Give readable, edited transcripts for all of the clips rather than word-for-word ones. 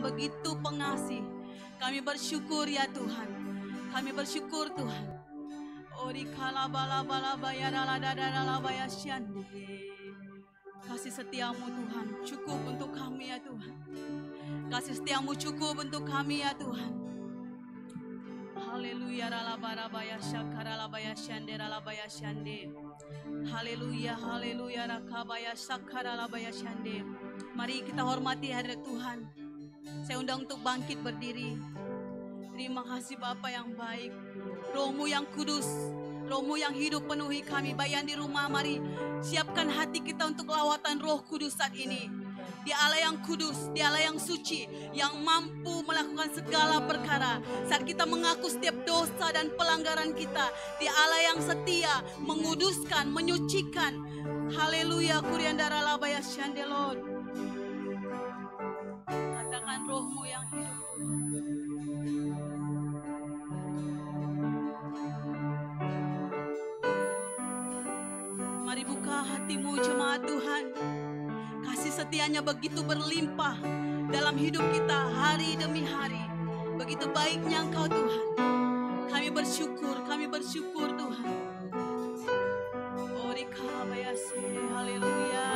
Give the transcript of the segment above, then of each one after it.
yang begitu pengasih. Kami bersyukur ya Tuhan. Kami bersyukur Tuhan. Ori kalabala bala bayara ladadara baya syande. Kasih setiamu Tuhan cukup untuk kami ya Tuhan. Kasih setiamu cukup untuk kami ya Tuhan. Haleluya ralabarabaya syakaralabaya syande ralabaya syande. Haleluya haleluya rakabaya sakaralabaya syande. Mari kita hormati hadirat Tuhan. Saya undang untuk bangkit berdiri. Terima kasih Bapa yang baik. Roh-Mu yang kudus, Roh-Mu yang hidup penuhi kami. Baik yang di rumah, mari siapkan hati kita untuk lawatan Roh Kudus saat ini. Dia Allah yang kudus, Dia Allah yang suci, yang mampu melakukan segala perkara. Saat kita mengaku setiap dosa dan pelanggaran kita, Dia Allah yang setia, menguduskan, menyucikan. Haleluya, kuriandara labaya syandelon. Katakan Roh-Mu yang hidup Tuhan. Mari buka hatimu jemaat Tuhan. Kasih setianya begitu berlimpah dalam hidup kita hari demi hari. Begitu baiknya Engkau Tuhan. Kami bersyukur Tuhan. Ori kalabayase, haleluya.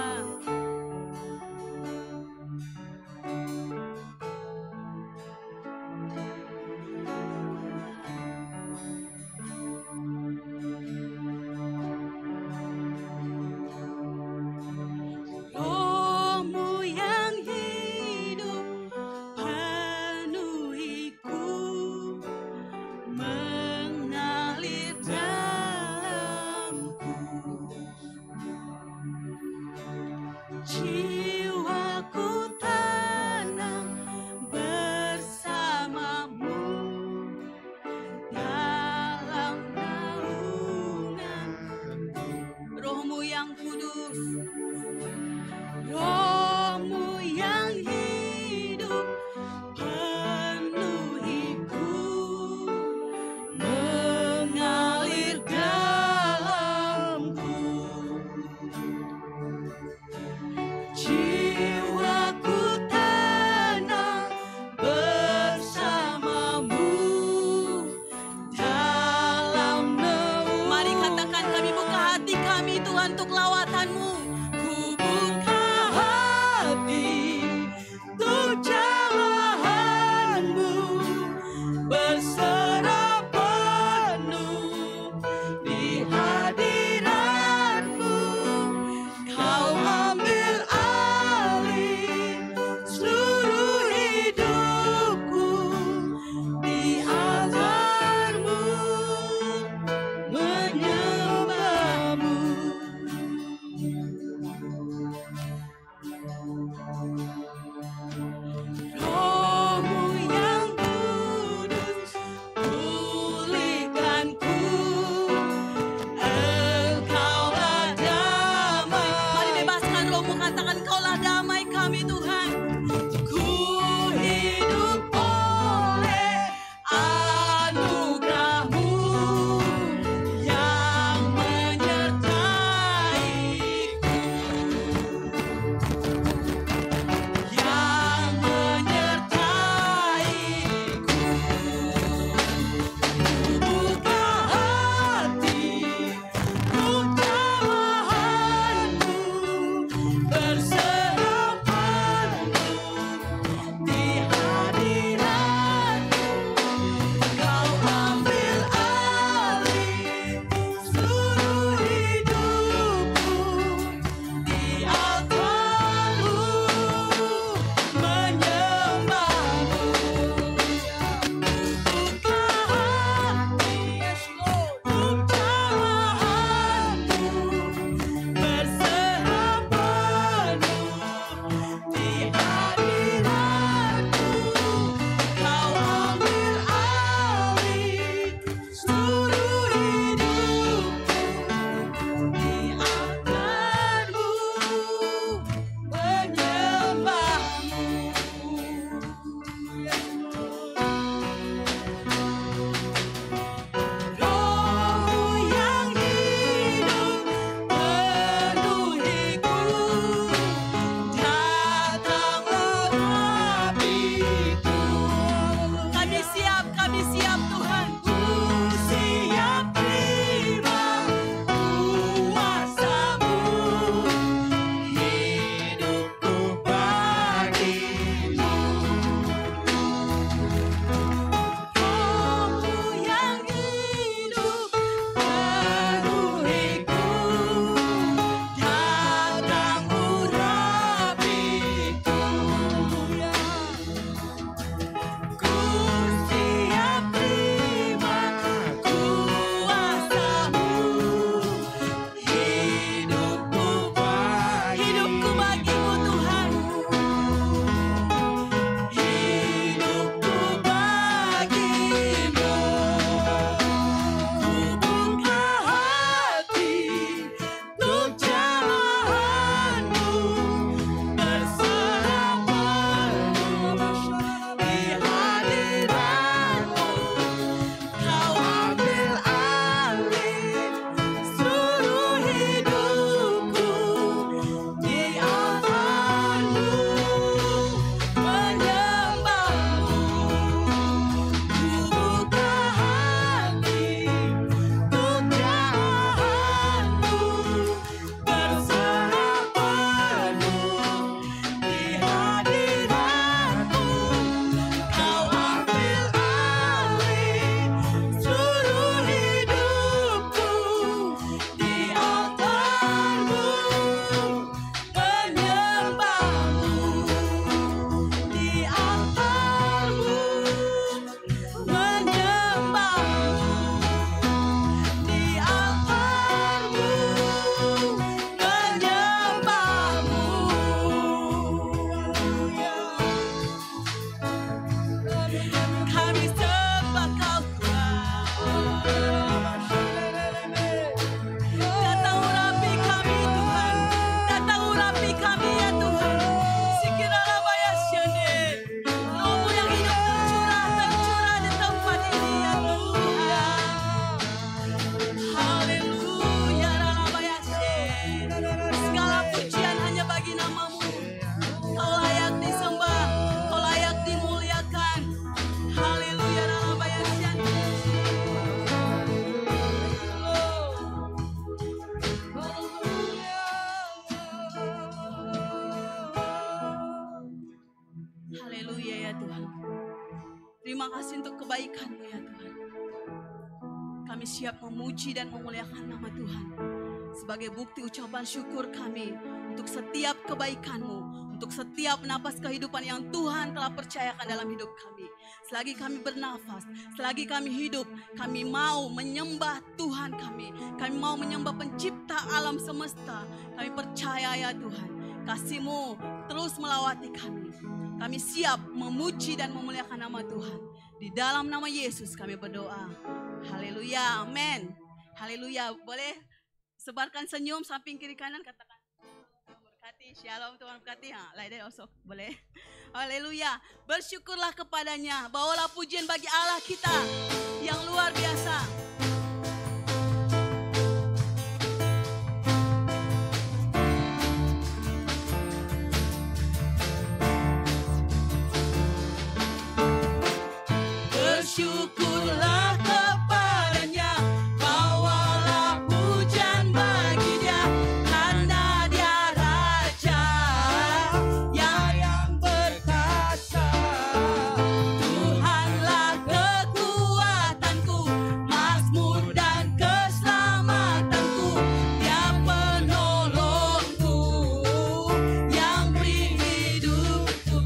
Haleluya ya Tuhan. Terima kasih untuk kebaikan-Mu ya Tuhan. Kami siap memuji dan memuliakan nama Tuhan sebagai bukti ucapan syukur kami untuk setiap kebaikan-Mu, untuk setiap napas kehidupan yang Tuhan telah percayakan dalam hidup kami. Selagi kami bernafas, selagi kami hidup, kami mau menyembah Tuhan kami. Kami mau menyembah pencipta alam semesta. Kami percaya ya Tuhan, kasih-Mu terus melawati kami. Kami siap memuji dan memuliakan nama Tuhan. Di dalam nama Yesus kami berdoa. Haleluya, amin. Haleluya, boleh sebarkan senyum samping kiri kanan, katakan Tuhan berkati, shalom, Tuhan berkati. Lain also boleh. Haleluya, bersyukurlah kepadanya. Bawalah pujian bagi Allah kita yang luar biasa. Bersyukurlah kepadanya, bawalah pujian baginya, karena Dia Raja yang perkasa. Tuhanlah kekuatanku, mazmur dan keselamatanku. Dia penolongku yang beri hidupku.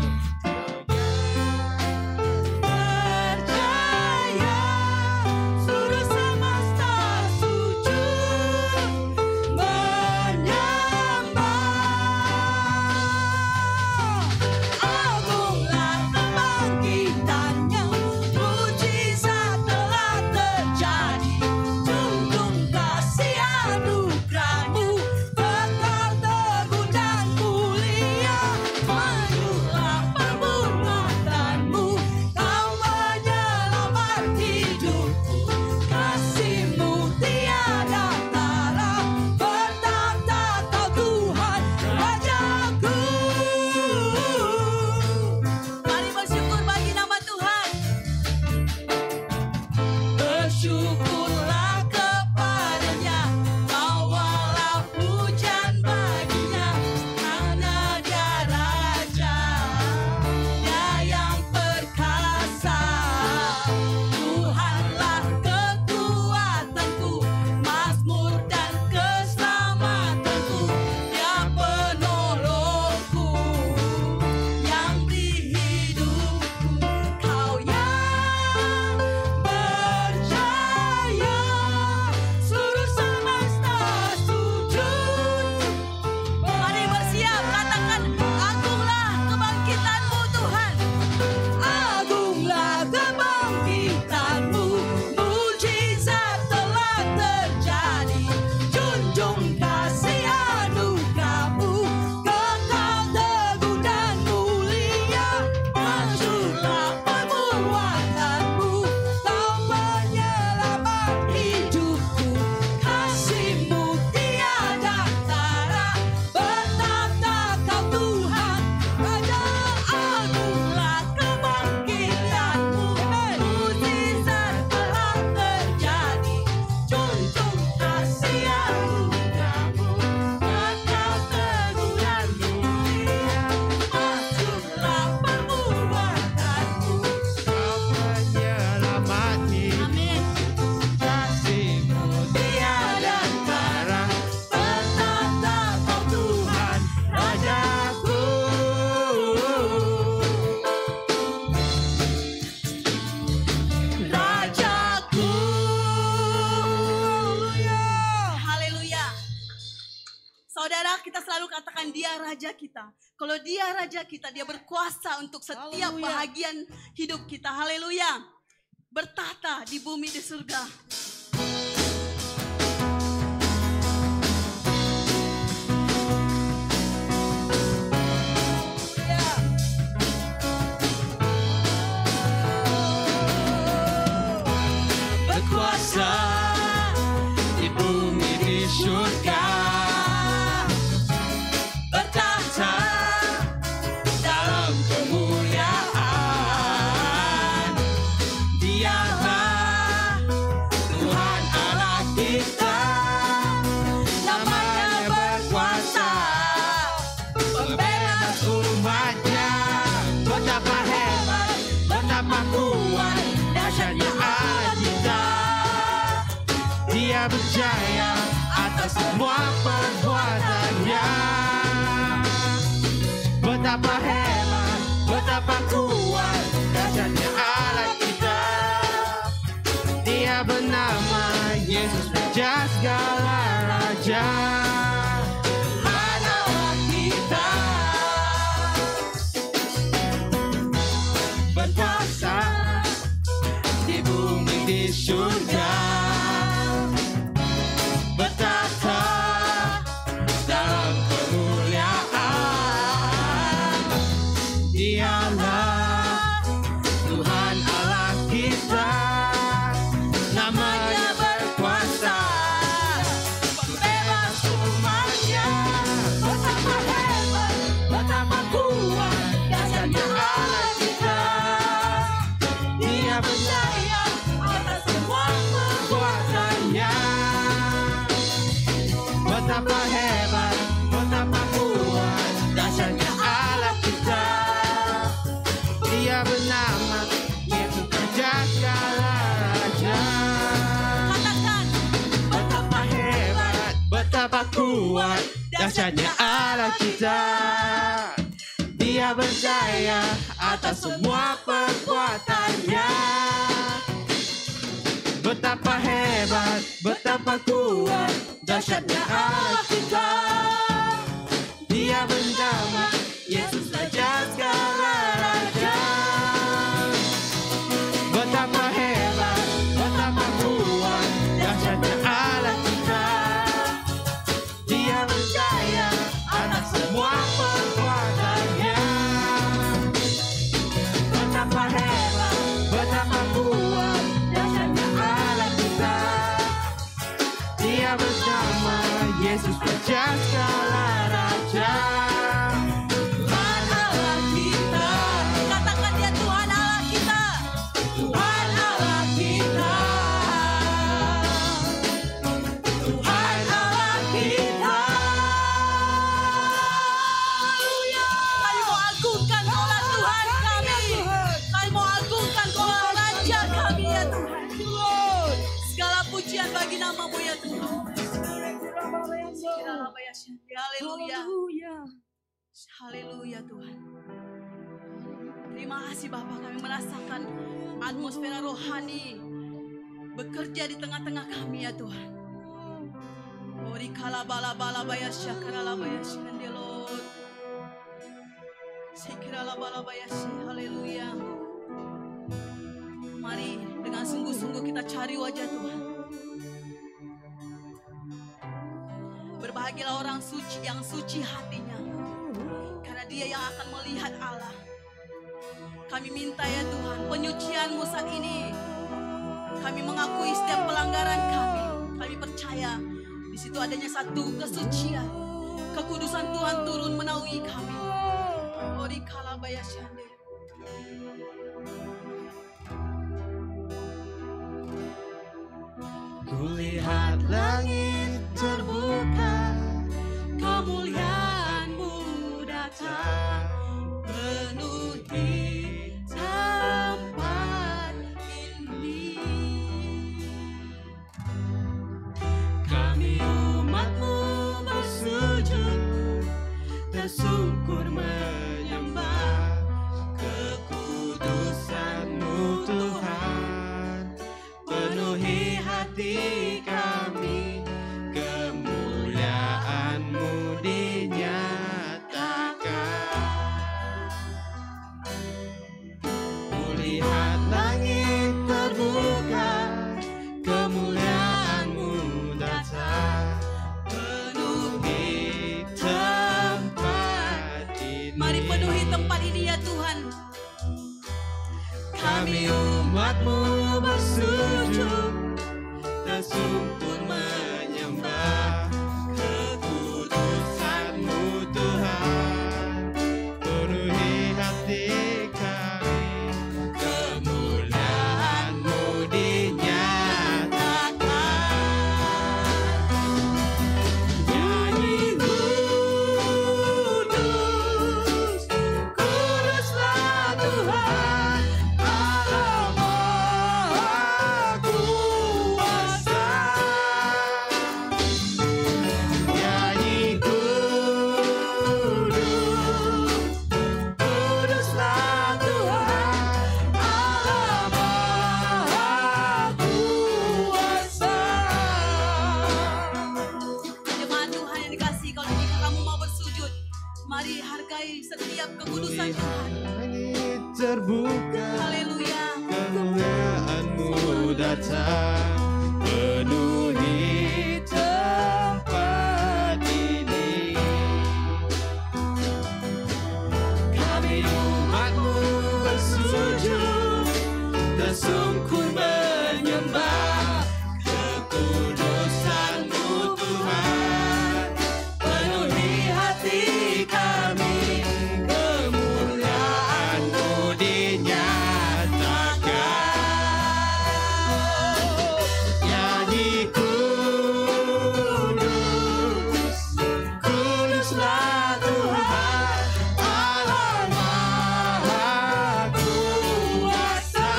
Seluruh semesta sujud menyembah. Agunglah kebangkitannya, mujizat telah terjadi. Junjung kasih anugerah-Mu, kekal teguh dan mulia. Majulah perbuatan-Mu, Kau menyelamat hidupku. Kasih-Mu tiada tara, bertahta Kau Tuhan Rajaku. Mari bersyukur bagi nama Tuhan. Bersyukurlah kepadanya, bawalah pujian baginya, karena Dia Raja, Dia yang perkasa. Tuhanlah kekuatanku, mazmur dan keselamatanku. Dia penolongku yang beri hidupku. Kau yang berjaya, seluruh semesta sujud. Mari bersiap, katakan agunglah kebangkitan-Mu Tuhan. Agunglah kebangkitan-Mu, mujizat telah terjadi. Junjung kasih anugerah-Mu, kekal teguh dan mulia. Majulah perbuatan-Mu, Kau menyelamat hidupku. Kasih-Mu tiada tara, bertahta Kau Tuhan Raja. Agunglah kebangkitan-Mu, mujizat telah terjadi. Junjung kasih anugerah-Mu, kekal teguh dan mulia. Majulah perbuatan-Mu, Kau penyelamat hidup, amin. kasih-Mu Tiada tara, bertahta Kau Tuhan Rajaku. Rajaku. Haleluya. Saudara, kita selalu katakan Dia Raja kita. Kalau Dia Raja kita, Dia berkuasa untuk setiap bahagian hidup kita. Haleluya. Bertahta di bumi di surga. berkuasa di bumi di surga, bertahta dalam kemuliaan. Dialah Tuhan Allah kita, namanya berkuasa, pembela umatnya. Betapa hebat betapa kuat dahsyatnya Allah kita. Dia berjaya atas semua perbuatannya. Betapa hebat, betapa kuat dahsyatnya Allah kita. Dia bernama Yesus, Raja segala raja. Tuhan Allah kita berkuasa di bumi di surga, bertata dalam kemuliaan. Dialah Tuhan Allah kita, namanya berkuasa, bebas umatnya. Betapa hebat, betapa kuat dahsyatnya Allah kita. Dia berjaya atas semua perbuatannya. Betapa hebat, betapa kuat dahsyatnya Allah kita. Dia bernama Yesus, Raja segala raja. Katakan, Betapa hebat, betapa kuat dahsyatnya Allah kita. Dia berjaya atas semua perbuatannya. Betapa hebat, betapa kuat dahsyatnya Allah kita. Dia bernama Yesus, Raja segala raja. Betapa hebat, betapa kuat dahsyatnya Allah kita. Dia berjaya atas semua perbuatannya. Betapa hebat, betapa kuat dahsyatnya Allah kita. Dia bernama Yesus, Raja segala raja. Tuhan Allah kita, katakan dia Tuhan Allah kita. Tuhan Allah kita, Tuhan Allah kita. Kami mau agungkan Kaulah Tuhan kami. Kami mau agungkan Kaulah Raja kami ya Tuhan. Segala pujian bagi nama-Mu ya Tuhan. Haleluya. Haleluya Tuhan. Terima kasih Bapak, kami merasakan atmosfer rohani bekerja di tengah-tengah kami ya Tuhan. Ori kala bala bala bayasya karala bayasya Lord. Sikirala bala bayasya. Haleluya. Mari dengan sungguh-sungguh kita cari wajah Tuhan. Berbahagialah orang suci yang suci hatinya, karena dia yang akan melihat Allah. Kami minta ya Tuhan, penyucian-Mu saat ini. Kami mengakui setiap pelanggaran kami. Kami percaya di situ adanya satu kesucian. Kekudusan Tuhan turun menaungi kami. Ori kalabaya syande. Kulihat langit terbuka, Kemuliaan-Mu datang penuhi tempat ini. kami umat-Mu bersujud, tersungkur menyembah kekudusan-Mu Tuhan. Penuhi hati kami, kemuliaan-Mu dinyatakan. Kulihat langit terbuka, kemuliaan-Mu datang penuhi tempat ini. Mari penuhi tempat ini ya Tuhan. Kami umat-Mu bersujud, tersungkur menyembah kekudusan-Mu Tuhan. Penuhi hati kami, kemuliaan-Mu dinyatakan. Nyanyi kudus, kuduslah Tuhan terbuka, Haleluya. kemuliaan-Mu datang, penuhi tempat ini. Kami umat-Mu bersujud, tersungkur menyembah kekudusan-Mu Tuhan, penuhi hati kami, kemuliaan-Mu dinyatakan. Nyanyi kudus, kuduslah Tuhan, Allah Maha Kuasa.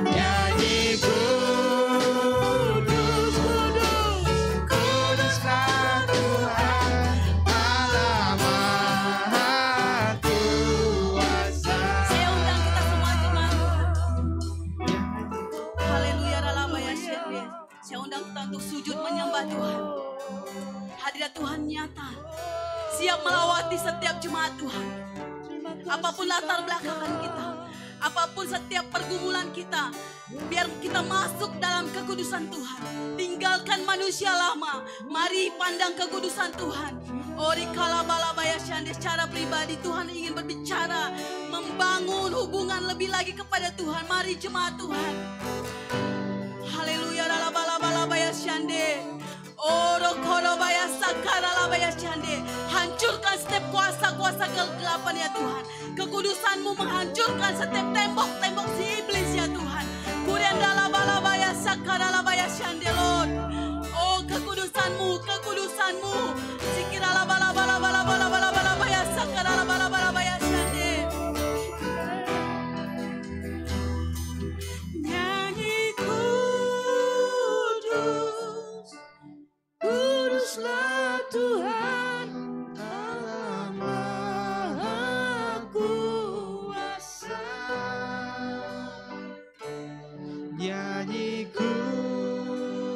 Nyanyi kudus, kuduslah Tuhan, Allah Maha Kuasa. Saya undang kita semua jemaat Tuhan. Haleluya ralabaya shende. Saya undang kita untuk sujud menyembah Tuhan. Hadirat Tuhan nyata, siap melawati setiap jemaat Tuhan. Apapun latar belakangan kita, apapun setiap pergumulan kita, biar kita masuk dalam kekudusan Tuhan. Tinggalkan manusia lama, mari pandang kekudusan Tuhan. Ori kalabalabaya shande. Secara pribadi Tuhan ingin berbicara, membangun hubungan lebih lagi kepada Tuhan. Mari jemaat Tuhan. Haleluya ralabalabaya shande. Oro korobaya sakaralabaya shande. Hancurkan setiap kuasa-kuasa kegelapan ya Tuhan. Kekudusan-Mu menghancurkan setiap tembok-tembok si iblis ya Tuhan. Kuriandalabalabaya sakaralabaya shande Lord. Oh kekudusan-Mu, kekudusan-Mu. Sikiralabalabalabalabalabalabaya sakaralabalabalabaya shande. Nyanyi kudus, Kuduslah Tuhan, Allah Maha Kuasa. Nyanyi kudus,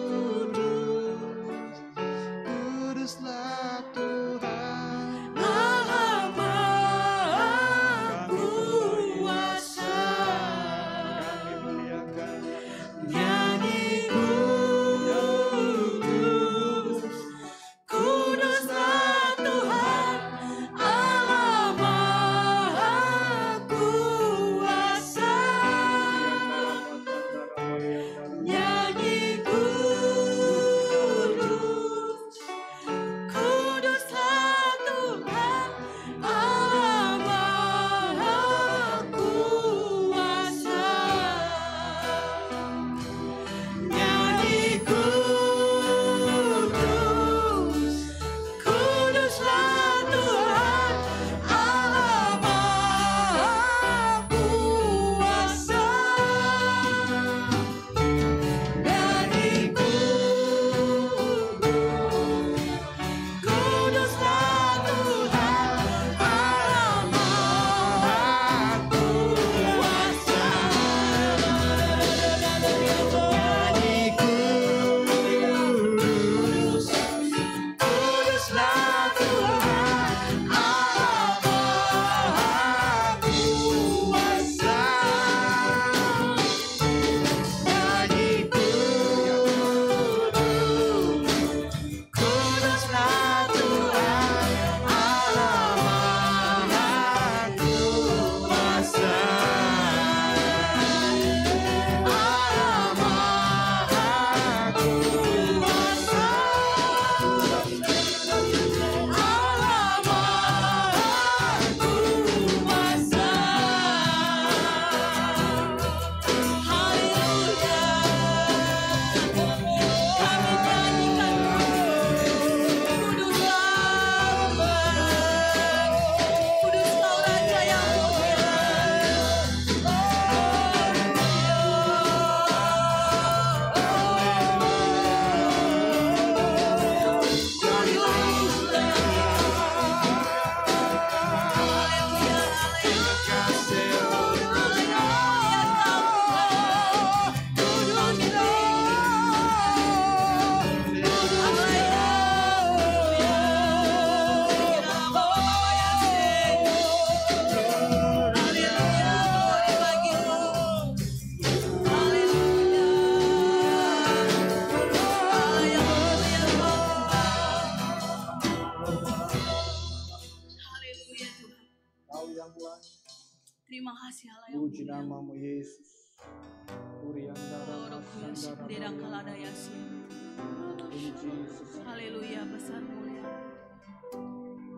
Terima kasih Allah yang Puji mulia. namamu Yesus. Uriandara Oh, Roh Kudus, Masandara Dera Barianda. Kaladayasi. In Jesus. Haleluya, besar mulia.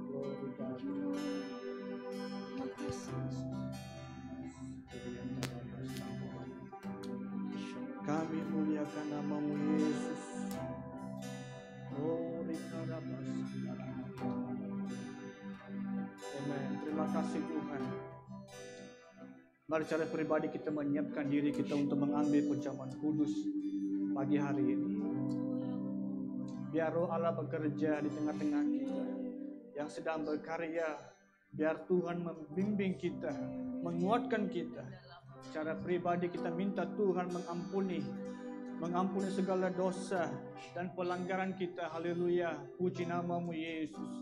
Glory God. Terima kasih Yesus. Uriandara Masandara. Kami muliakan namamu Yesus. Oh, Rikara Masandara. Amen. Terima kasih Tuhan. Mari secara pribadi kita menyiapkan diri kita untuk mengambil perjamuan kudus pagi hari ini. Biar Roh Allah bekerja di tengah-tengah kita yang sedang berkarya. Biar Tuhan membimbing kita, menguatkan kita. Secara pribadi kita minta Tuhan mengampuni segala dosa dan pelanggaran kita. Haleluya. Puji namamu Yesus.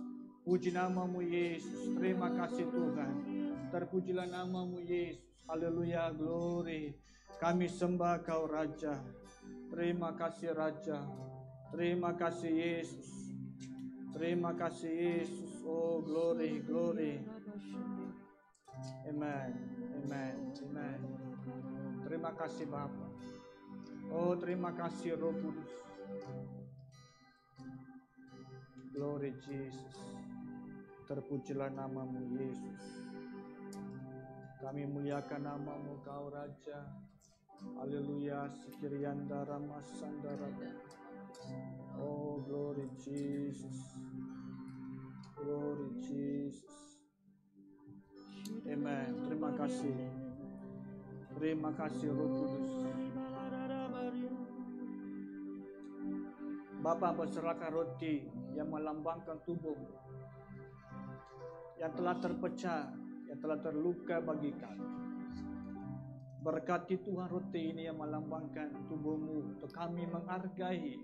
Puji namamu Yesus. Terima kasih Tuhan. Terpujilah namamu Yesus. Haleluya, glory. Kami sembah Kau Raja. Terima kasih Raja. Terima kasih Yesus. Terima kasih Yesus. Oh, glory, glory. Amen. Amen. Amen. Terima kasih Bapa. Oh, terima kasih Roh Kudus. Glory Jesus. Terpujilah namamu Yesus. Kami muliakan namamu Kau Raja. Haleluya. Sikiriandara Masandara. Oh, glory Jesus. Glory Jesus. Amen. Terima kasih. Terima kasih Roh Kudus. Bapa berserahkan roti yang melambangkan tubuhmu yang telah terpecah, yang telah terluka bagi kami. Berkati Tuhan roti ini yang melambangkan tubuhmu untuk kami menghargai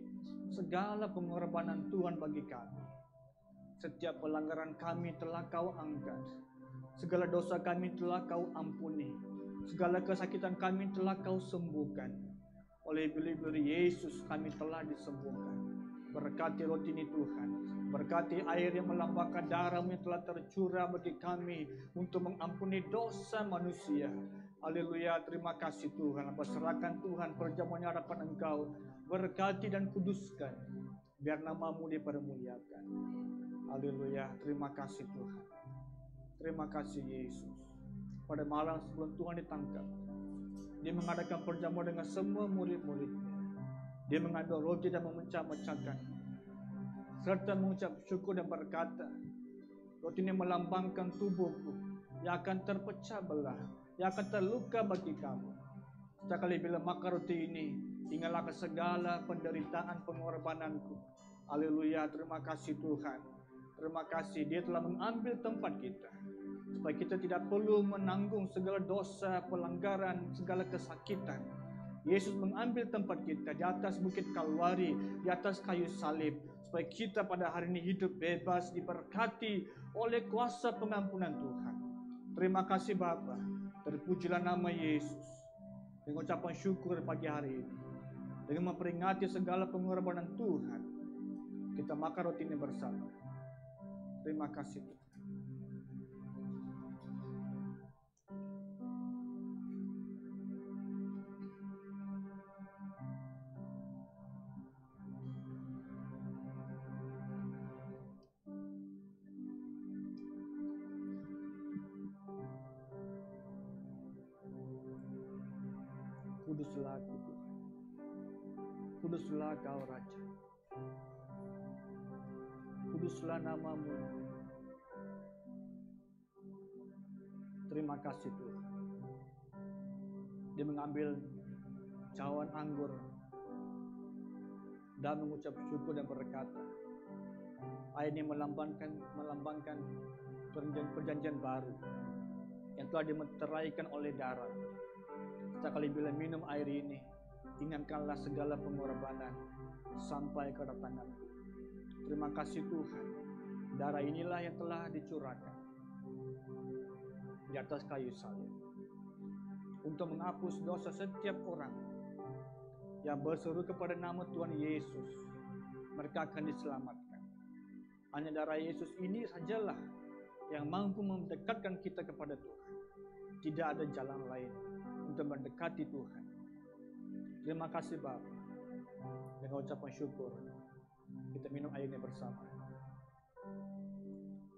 segala pengorbanan Tuhan bagi kami. Setiap pelanggaran kami telah Kau angkat. Segala dosa kami telah Kau ampuni. Segala kesakitan kami telah Kau sembuhkan. Oleh beli-beli Yesus kami telah disembuhkan. Berkati roti ini Tuhan. Berkati air yang melambangkan darah-Mu yang telah tercurah bagi kami untuk mengampuni dosa manusia. Haleluya, terima kasih Tuhan. Berserahkan Tuhan perjamuan di hadapan Engkau. Berkati dan kuduskan. Biar nama-Mu dipermuliakan. Haleluya, terima kasih Tuhan. Terima kasih Yesus. Pada malam sebelum Tuhan ditangkap, Dia mengadakan perjamuan dengan semua murid-muridnya. Dia mengambil roti dan memecah-mecahkan, serta mengucap syukur dan berkata, roti ini melambangkan tubuhku yang akan terpecah belah, yang akan terluka bagi kamu. Setiap kali bila makan roti ini, ingatlah segala penderitaan pengorbananku. Haleluya, terima kasih Tuhan. Terima kasih Dia telah mengambil tempat kita, supaya kita tidak perlu menanggung segala dosa, pelanggaran, segala kesakitan. Yesus mengambil tempat kita di atas bukit Kalwari, di atas kayu salib, supaya kita pada hari ini hidup bebas, diberkati oleh kuasa pengampunan Tuhan. Terima kasih Bapa. Terpujilah nama Yesus. Dengan ucapan syukur pagi hari ini, dengan memperingati segala pengorbanan Tuhan, kita makan roti ini bersama. Terima kasih Tuhan. Kuduslah Aku Tuhan. Kuduslah Kau Raja. Kuduslah nama-Mu. Terima kasih Tuhan. Dia mengambil cawan anggur dan mengucap syukur dan berkata, air ini melambangkan perjanjian baru yang telah dimeteraikan oleh darah. Setiap kali bila minum air ini, ingatkanlah segala pengorbanan sampai kedatangan-Ku. Terima kasih Tuhan. Darah inilah yang telah dicurahkan di atas kayu salib untuk menghapus dosa setiap orang yang berseru kepada nama Tuhan Yesus. Mereka akan diselamatkan. Hanya darah Yesus ini sajalah yang mampu mendekatkan kita kepada Tuhan. Tidak ada jalan lain untuk mendekati Tuhan. Terima kasih Bapa. Dengan ucapan syukur, kita minum airnya bersama.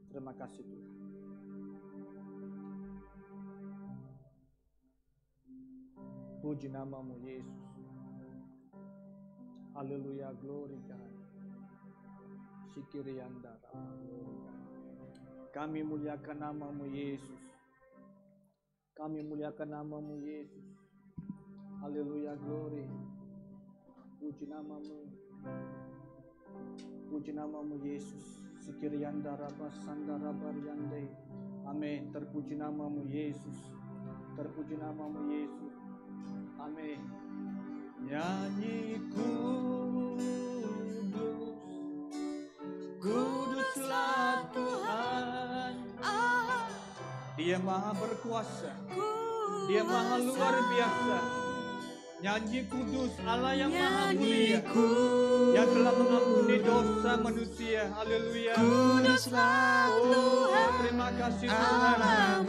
Terima kasih Tuhan. Puji namamu Yesus. Haleluya, glory God. Sikiriandara, glory God. Kami muliakan namamu Yesus. Kami muliakan namamu Yesus. Haleluya, glory. Puji namamu. Puji namamu Yesus. Sikiriandara basandara bariandai. Amin. Terpuji namamu Yesus. Terpuji namamu Yesus. Amin. Nyanyi kudus, kuduslah Tuhan Allah. Dia maha berkuasa, Dia maha luar biasa. Nyanyi kudus Allah yang maha mulia, yang telah mengampuni dosa manusia. Haleluya. Kuduslah Tuhan, terima kasih Tuhan.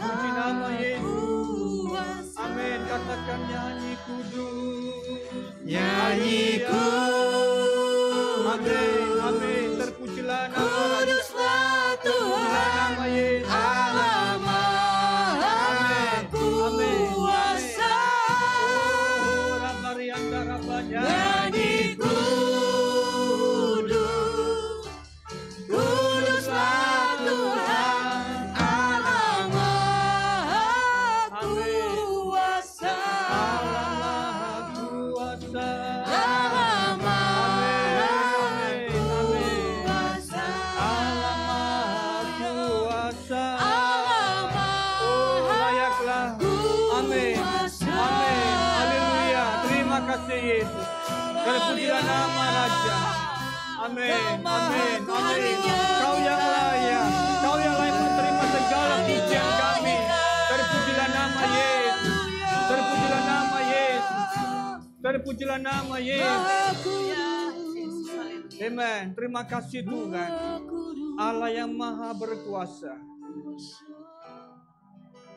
Puji nama Yesus. Amin. Katakan nyanyi kudus, nyanyi kudus. Amin. Amin. Terpujilah nama Raja. Kuduslah Tuhan Nama Yesus. Allah Maha Kuasa. Nyanyi kudus, kuduslah Tuhan Allah Maha Kuasa. Allah Kuasa. Allah Maha Kuasa. Allah Maha Kuasa. Allah Maha Oh, layaklah. Amin. Kuasa. Amin. Haleluya. Terima kasih Yesus. Terpujilah nama Raja. Amin. Amin. Amin. Kau yang layak. Kau yang layak menerima segala pujian kami. Terpujilah nama Yesus. Terpujilah nama Yesus. Terpujilah nama Yesus. Amen. Terima kasih Tuhan. Allah yang maha berkuasa.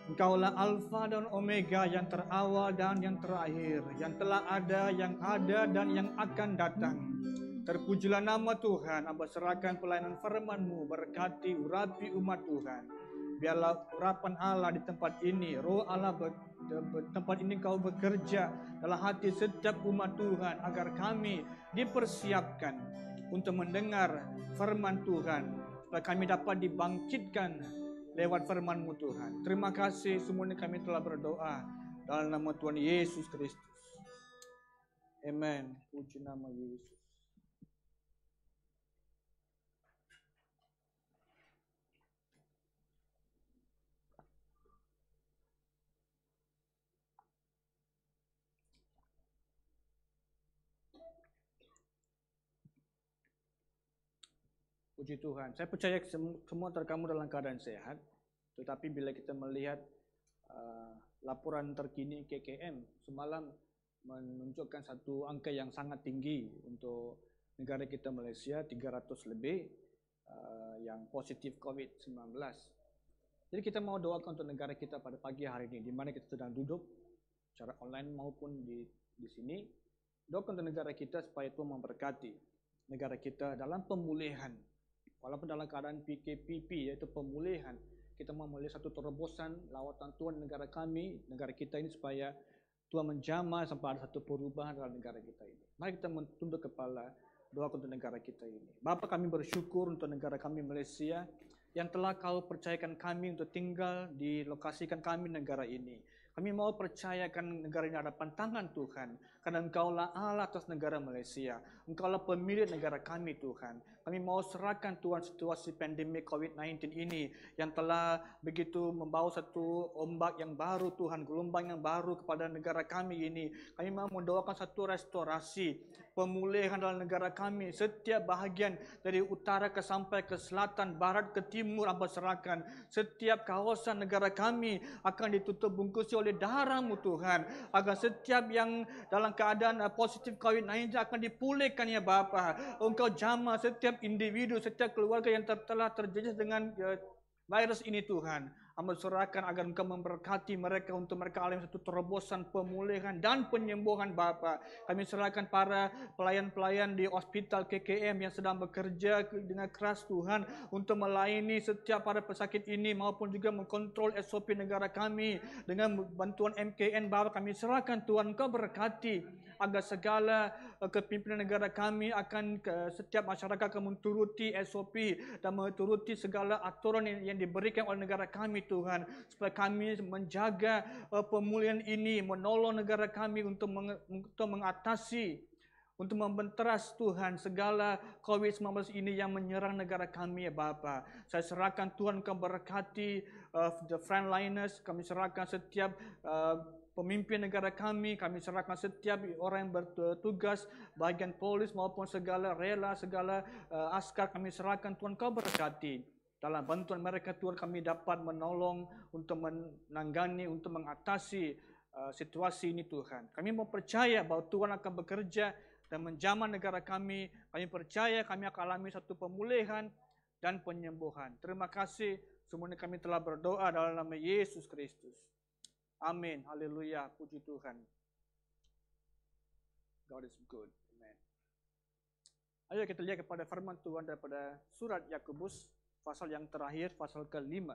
Engkaulah Alfa dan Omega, yang terawal dan yang terakhir, yang telah ada, dan yang akan datang. Terpujilah nama Tuhan. Hamba serahkan pelayanan firman-Mu, berkati, urapi umat Tuhan. Biarlah urapan Allah di tempat ini, Roh Allah tempat ini Kau bekerja dalam hati setiap umat Tuhan, agar kami dipersiapkan untuk mendengar firman Tuhan, supaya kami dapat dibangkitkan lewat firman-Mu Tuhan. Terima kasih, semuanya kami telah berdoa dalam nama Tuhan Yesus Kristus. Amen. Puji nama Yesus. Puji Tuhan. Saya percaya semua terkamu dalam keadaan sehat. Tetapi bila kita melihat laporan terkini KKM semalam menunjukkan satu angka yang sangat tinggi untuk negara kita Malaysia, 300 lebih yang positif COVID-19. Jadi kita mau doakan untuk negara kita pada pagi hari ini, di mana kita sedang duduk secara online maupun di sini. Doakan untuk negara kita supaya Tuhan memberkati negara kita dalam pemulihan. Walaupun dalam keadaan PKPP, yaitu pemulihan, kita mau melihat satu terobosan lawatan Tuhan negara kami, negara kita ini, supaya Tuhan menjamah sampai ada satu perubahan dalam negara kita ini. Mari kita tunduk kepala, doa untuk negara kita ini. Bapa, kami bersyukur untuk negara kami Malaysia, yang telah Kau percayakan kami untuk tinggal di lokasikan kami negara ini. Kami mau percayakan negara ini hadapan tangan Tuhan, karena Engkaulah Allah atas negara Malaysia. Engkaulah pemilik negara kami Tuhan. Kami mau serahkan Tuhan situasi pandemi COVID-19 ini yang telah begitu membawa satu ombak yang baru Tuhan, gelombang yang baru kepada negara kami ini. Kami mau mendoakan satu restorasi, pemulihan dalam negara kami. Setiap bahagian dari utara ke sampai ke selatan, barat ke timur, Hamba serahkan. Setiap kawasan negara kami akan ditutup bungkusi oleh darah-Mu Tuhan, agar setiap yang dalam keadaan positif COVID-19 akan dipulihkan ya Bapa. Engkau jamah setiap individu, setiap keluarga yang telah terjejas dengan virus ini Tuhan, Hamba serahkan agar Engkau memberkati mereka untuk mereka alami satu terobosan pemulihan dan penyembuhan Bapa. Kami serahkan para pelayan-pelayan di hospital KKM yang sedang bekerja dengan keras Tuhan untuk melayani setiap para pesakit ini maupun juga mengkontrol SOP negara kami dengan bantuan MKN Bapa. Kami serahkan Tuhan, Engkau berkati agar segala kepimpinan negara kami akan setiap masyarakat akan menturuti SOP dan menturuti segala aturan yang diberikan oleh negara kami Tuhan, supaya kami menjaga pemulihan ini, menolong negara kami untuk mengatasi, untuk membenteras Tuhan segala COVID-19 ini yang menyerang negara kami ya Bapa. Saya serahkan Tuhan, Engkau berkati the frontliners, kami serahkan setiap pemimpin negara kami serahkan setiap orang yang bertugas, bagian polis maupun segala rela, segala askar kami serahkan Tuhan, Kau berkati. Dalam bantuan mereka Tuhan kami dapat menolong untuk menangani, untuk mengatasi situasi ini Tuhan. Kami percaya bahwa Tuhan akan bekerja dan menjamah negara kami. Kami percaya kami akan alami satu pemulihan dan penyembuhan. Terima kasih, semuanya kami telah berdoa dalam nama Yesus Kristus. Amin. Haleluya. Puji Tuhan. God is good. Amen. Ayo kita lihat kepada firman Tuhan daripada surat Yakobus, pasal yang terakhir, pasal ke-5.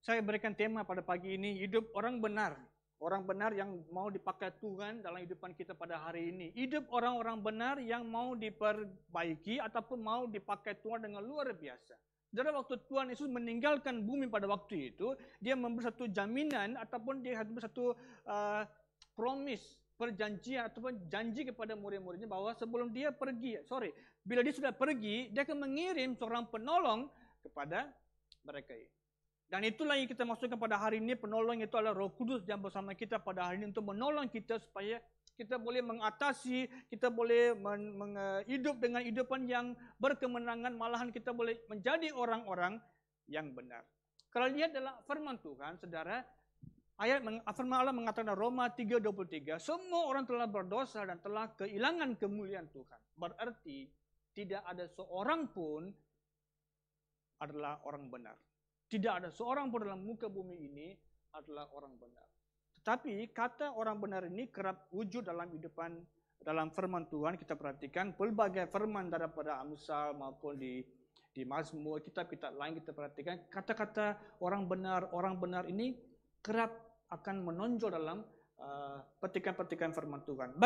Saya berikan tema pada pagi ini, hidup orang benar. Orang benar yang mau dipakai Tuhan dalam kehidupan kita pada hari ini. Hidup orang-orang benar yang mau diperbaiki ataupun mau dipakai Tuhan dengan luar biasa. Dari waktu Tuhan Yesus meninggalkan bumi pada waktu itu, dia memberi satu jaminan ataupun dia memberi satu promise, perjanjian ataupun janji kepada murid-muridnya bahwa sebelum dia pergi, bila dia sudah pergi, dia akan mengirim seorang penolong kepada mereka ini. Dan itulah yang kita maksudkan pada hari ini, penolong itu adalah Roh Kudus yang bersama kita pada hari ini untuk menolong kita supaya kita boleh mengatasi, kita boleh hidup dengan hidupan yang berkemenangan, malahan kita boleh menjadi orang-orang yang benar. Kalau lihat dalam firman Tuhan, saudara, firman Allah mengatakan Roma 3:23, semua orang telah berdosa dan telah kehilangan kemuliaan Tuhan. Berarti tidak ada seorang pun adalah orang benar. Tidak ada seorang pun dalam muka bumi ini adalah orang benar. Tetapi kata orang benar ini kerap wujud dalam kehidupan, dalam firman Tuhan. Kita perhatikan pelbagai firman daripada Amsal maupun di Mazmur, kitab-kitab lain kita perhatikan. Kata-kata orang benar ini kerap akan menonjol dalam petikan-petikan firman Tuhan.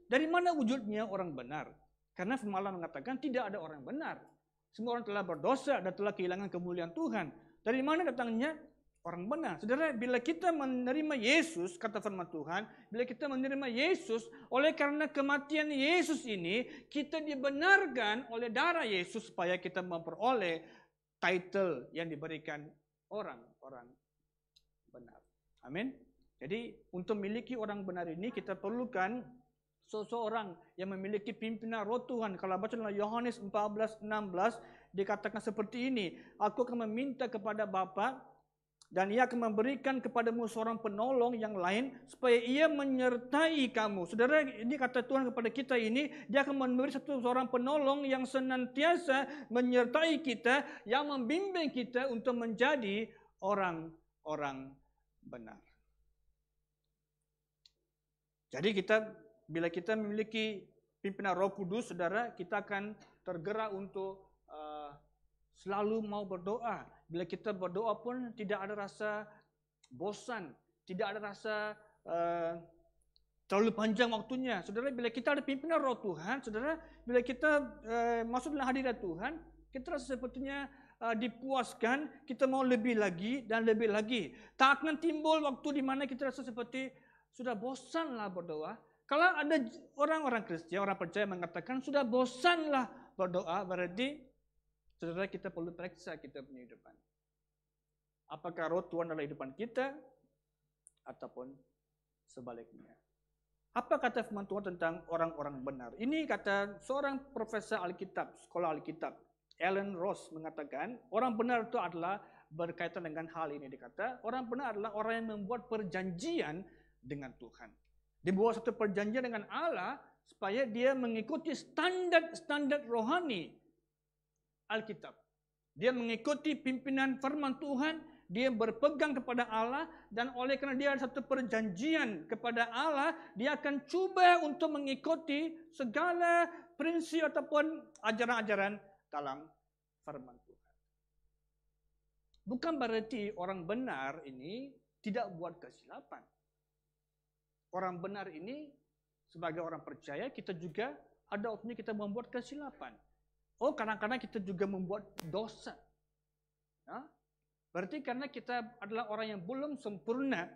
Dari mana wujudnya orang benar? Karena firman Allah mengatakan tidak ada orang benar. Semua orang telah berdosa dan telah kehilangan kemuliaan Tuhan. Dari mana datangnya orang benar? Saudara, bila kita menerima Yesus, kata firman Tuhan, bila kita menerima Yesus, oleh karena kematian Yesus ini, kita dibenarkan oleh darah Yesus supaya kita memperoleh title yang diberikan orang-orang benar. Amin. Jadi, untuk memiliki orang benar ini, kita perlukan seseorang yang memiliki pimpinan Roh Tuhan. Kalau baca dalam Yohanes 14:16, dikatakan seperti ini, aku akan meminta kepada Bapa dan ia akan memberikan kepadamu seorang penolong yang lain supaya ia menyertai kamu. Saudara, ini kata Tuhan kepada kita ini, dia akan memberi seorang penolong yang senantiasa menyertai kita, yang membimbing kita untuk menjadi orang-orang benar. Jadi bila kita memiliki pimpinan Roh Kudus, saudara, kita akan tergerak untuk selalu mau berdoa. Bila kita berdoa pun tidak ada rasa bosan, tidak ada rasa terlalu panjang waktunya. Saudara, bila kita ada pimpinan Roh Tuhan, saudara, bila kita masuk dalam hadirat Tuhan, kita rasa sepertinya dipuaskan, kita mau lebih lagi dan lebih lagi. Tak akan timbul waktu di mana kita rasa seperti sudah bosanlah berdoa. Kalau ada orang-orang Kristen, orang percaya mengatakan sudah bosanlah berdoa, berarti saudara, kita perlu periksa kita punya kehidupan. Apakah Roh Tuhan dalam kehidupan kita ataupun sebaliknya. Apa kata firman Tuhan tentang orang-orang benar? Ini kata seorang profesor Alkitab, sekolah Alkitab, Alan Ross mengatakan, orang benar itu adalah berkaitan dengan hal ini. Dikata, orang benar adalah orang yang membuat perjanjian dengan Tuhan. Dia buat satu perjanjian dengan Allah supaya dia mengikuti standar-standar rohani Alkitab. Dia mengikuti pimpinan firman Tuhan, dia berpegang kepada Allah, dan oleh kerana dia ada satu perjanjian kepada Allah, dia akan cuba untuk mengikuti segala prinsip ataupun ajaran-ajaran dalam firman Tuhan. Bukan berarti orang benar ini tidak buat kesilapan. Orang benar ini sebagai orang percaya, kita juga ada waktunya kita membuat kesilapan. Oh, kadang-kadang kita juga membuat dosa. Ya? Berarti karena kita adalah orang yang belum sempurna,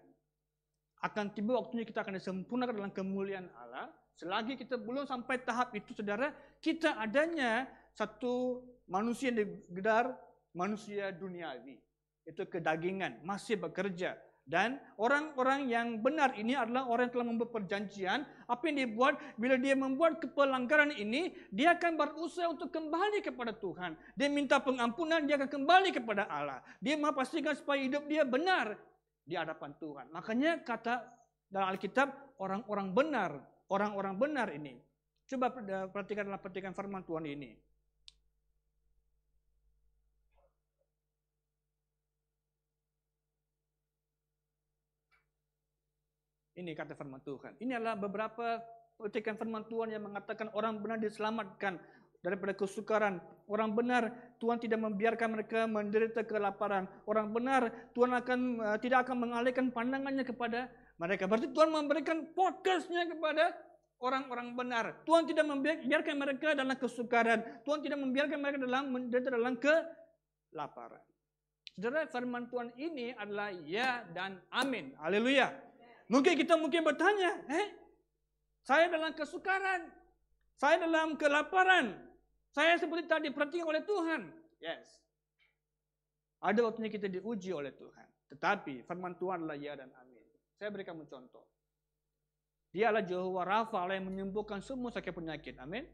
akan tiba waktunya kita akan disempurnakan dalam kemuliaan Allah. Selagi kita belum sampai tahap itu, saudara, kita adanya satu manusia yang digedar manusia duniawi. Itu kedagingan, masih bekerja. Dan orang-orang yang benar ini adalah orang yang telah membuat perjanjian. Apa yang dia buat? Bila dia membuat pelanggaran ini, dia akan berusaha untuk kembali kepada Tuhan. Dia minta pengampunan, dia akan kembali kepada Allah. Dia mahu pastikan supaya hidup dia benar di hadapan Tuhan. Makanya kata dalam Alkitab, orang-orang benar ini. Coba perhatikan dalam petikan firman Tuhan ini. Ini kata firman Tuhan. Ini adalah beberapa petikan firman Tuhan yang mengatakan orang benar diselamatkan daripada kesukaran. Orang benar, Tuhan tidak membiarkan mereka menderita kelaparan. Orang benar, Tuhan tidak akan mengalihkan pandangannya kepada mereka. Berarti Tuhan memberikan fokusnya kepada orang-orang benar. Tuhan tidak membiarkan mereka dalam kesukaran. Tuhan tidak membiarkan mereka menderita dalam kelaparan. Saudara, firman Tuhan ini adalah ya dan amin. Haleluya. Mungkin kita bertanya, saya dalam kesukaran, saya dalam kelaparan, saya seperti tak diperhatikan oleh Tuhan. Yes. Ada waktunya kita diuji oleh Tuhan. Tetapi firman Tuhan adalah ya dan amin. Saya berikan contoh. Dia adalah Jehovah Rafa, Allah yang menyembuhkan semua sakit penyakit. Amin.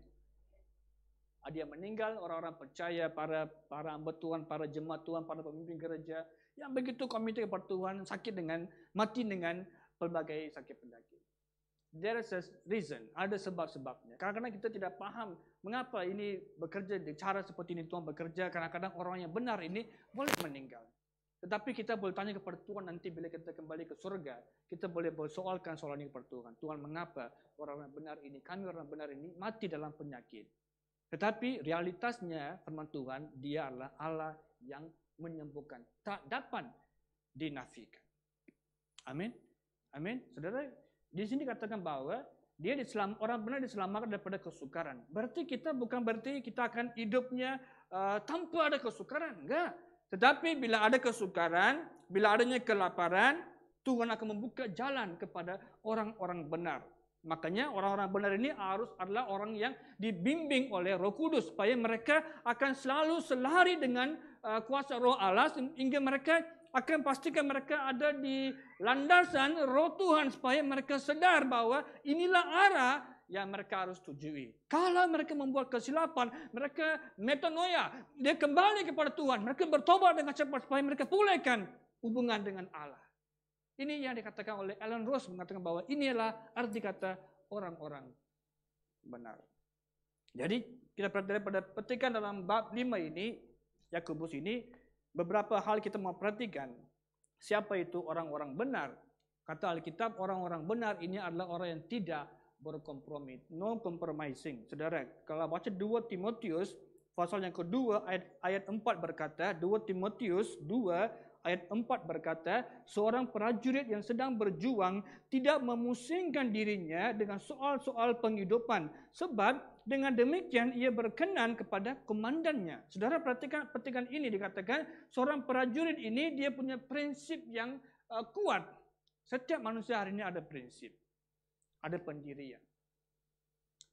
Dia meninggal, orang-orang percaya, para hamba Tuhan, para jemaat Tuhan, para pemimpin gereja yang begitu komited kepada Tuhan, mati dengan pelbagai sakit penyakit. There is a reason, ada sebab-sebabnya. Kadang-kadang kita tidak paham mengapa ini bekerja di cara seperti ini Tuhan bekerja. Kadang-kadang orang yang benar ini boleh meninggal. Tetapi kita boleh tanya kepada Tuhan nanti bila kita kembali ke surga. Kita boleh bersoalkan soal ini kepada Tuhan. Tuhan, mengapa orang-orang benar ini, kami orang benar ini mati dalam penyakit. Tetapi realitasnya firman Tuhan, dia adalah Allah yang menyembuhkan. Tak dapat dinafikan. Amin. Amin. Saudara, di sini katakan bahwa orang benar diselamatkan daripada kesukaran. Berarti bukan berarti kita akan hidupnya tanpa ada kesukaran. Enggak. Tetapi bila ada kesukaran, bila adanya kelaparan, Tuhan akan membuka jalan kepada orang-orang benar. Makanya orang-orang benar ini adalah orang yang dibimbing oleh Roh Kudus supaya mereka akan selalu selari dengan kuasa Roh Allah hingga mereka akan pastikan mereka ada di landasan Roh Tuhan supaya mereka sedar bahwa inilah arah yang mereka harus tujui. Kalau mereka membuat kesilapan, mereka metanoia, dia kembali kepada Tuhan, mereka bertobat dengan cepat supaya mereka pulihkan hubungan dengan Allah. Ini yang dikatakan oleh Ellen Rose, mengatakan bahwa inilah arti kata orang-orang benar. Jadi kita perhatikan pada petikan dalam bab 5 ini, Yakobus ini, beberapa hal kita mau perhatikan. Siapa itu orang-orang benar? Kata Alkitab, orang-orang benar ini adalah orang yang tidak berkompromi. No compromising. Saudara, kalau baca 2 Timotius, pasal yang kedua, ayat 4 berkata, 2 Timotius 2, ayat 4 berkata, seorang prajurit yang sedang berjuang tidak memusingkan dirinya dengan soal-soal penghidupan. Sebab dengan demikian ia berkenan kepada komandannya. Saudara, perhatikan petikan ini dikatakan, seorang prajurit ini dia punya prinsip yang kuat. Setiap manusia hari ini ada prinsip. Ada pendirian.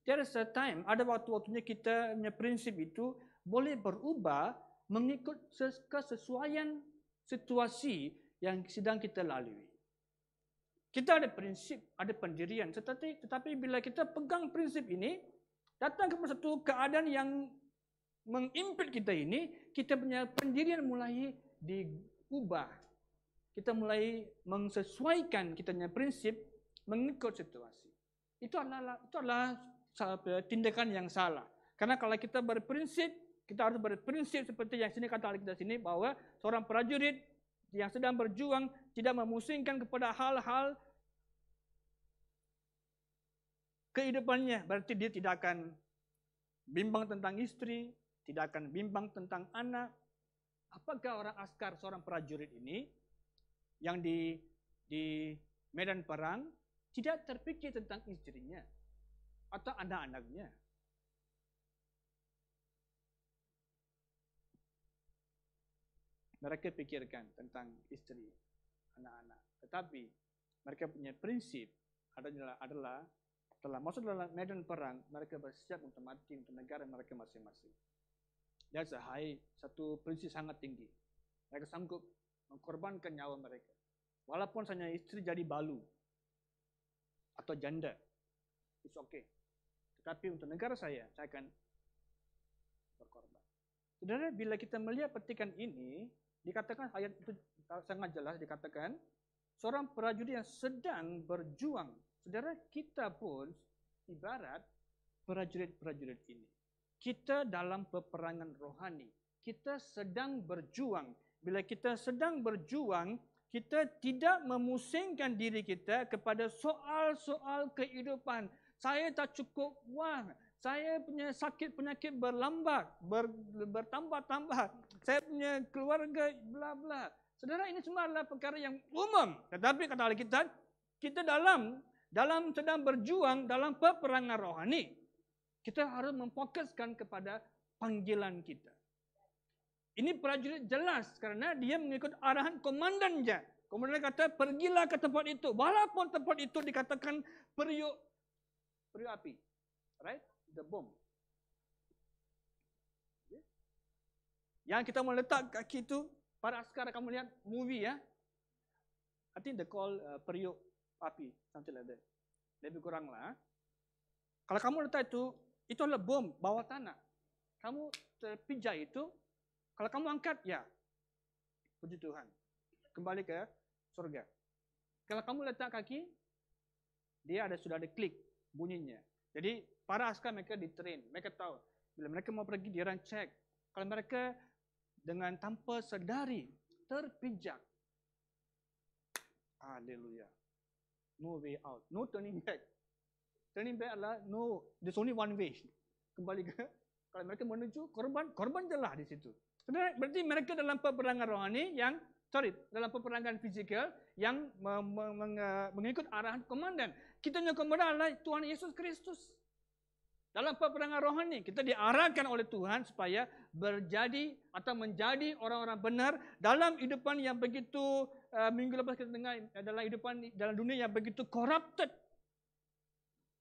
There is a time, ada waktu-waktunya kita punya prinsip itu boleh berubah mengikut kesesuaian situasi yang sedang kita lalui. Kita ada prinsip, ada pendirian. Tetapi bila kita pegang prinsip ini, datang kepada satu keadaan yang mengimpit kita ini, kita punya pendirian mulai diubah. Kita mulai menyesuaikan kita punya prinsip mengikut situasi. Itu adalah tindakan yang salah. Karena kalau kita berprinsip, kita harus berprinsip seperti yang sini kata kita sini, bahwa seorang prajurit yang sedang berjuang tidak memusingkan kepada hal-hal kehidupannya. Berarti dia tidak akan bimbang tentang istri, tidak akan bimbang tentang anak. Apakah orang askar, seorang prajurit ini yang di medan perang tidak terpikir tentang istrinya atau anak-anaknya? Mereka pikirkan tentang istri, anak-anak. Tetapi mereka punya prinsip adalah setelah masuk dalam medan perang, mereka bersiap untuk mati untuk negara mereka masing-masing. That's satu prinsip sangat tinggi. Mereka sanggup mengorbankan nyawa mereka. Walaupun hanya istri jadi balu atau janda, it's okay. Tetapi untuk negara saya akan berkorban. Saudara, bila kita melihat petikan ini, dikatakan ayat itu sangat jelas, dikatakan seorang prajurit yang sedang berjuang. Saudara, kita pun ibarat prajurit-prajurit ini. Kita dalam peperangan rohani. Kita sedang berjuang. Bila kita sedang berjuang, kita tidak memusingkan diri kita kepada soal-soal kehidupan. Saya tak cukup wang. Saya punya sakit penyakit bertambah-tambah. Saya punya keluarga bla bla. Saudara, ini semua adalah perkara yang umum. Tetapi kata Alkitab, kita dalam sedang berjuang dalam peperangan rohani. Kita harus memfokuskan kepada panggilan kita. Ini prajurit jelas karena dia mengikut arahan komandannya. Komandan kata, pergilah ke tempat itu. Walaupun tempat itu dikatakan periuk api. Right? The bomb. Okay. Yang kita meletak kaki itu, para askar kamu lihat movie ya. I think they call periuk api. Something like that. Lebih kurang lah. Kalau kamu letak itu adalah bom bawah tanah. Kamu terpijak itu, kalau kamu angkat, ya, puji Tuhan, kembali ke surga. Kalau kamu letak kaki, dia sudah ada klik bunyinya. Jadi para askar mereka ditrain, mereka tahu bila mereka mau pergi dia orang cek. Kalau mereka dengan tanpa sedari terpijak, haleluya, no way out, no turning back. Turning back adalah no, there's only one way. Kembali ke, kalau mereka menuju korban jelah di situ. Berarti mereka dalam peperangan rohani dalam peperangan fizikal yang mengikut arahan komandan. Kita punya komandan adalah Tuhan Yesus Kristus. Dalam peperangan rohani, kita diarahkan oleh Tuhan supaya menjadi orang-orang benar dalam kehidupan yang begitu, minggu lepas kita dengar, dalam dunia yang begitu corrupted.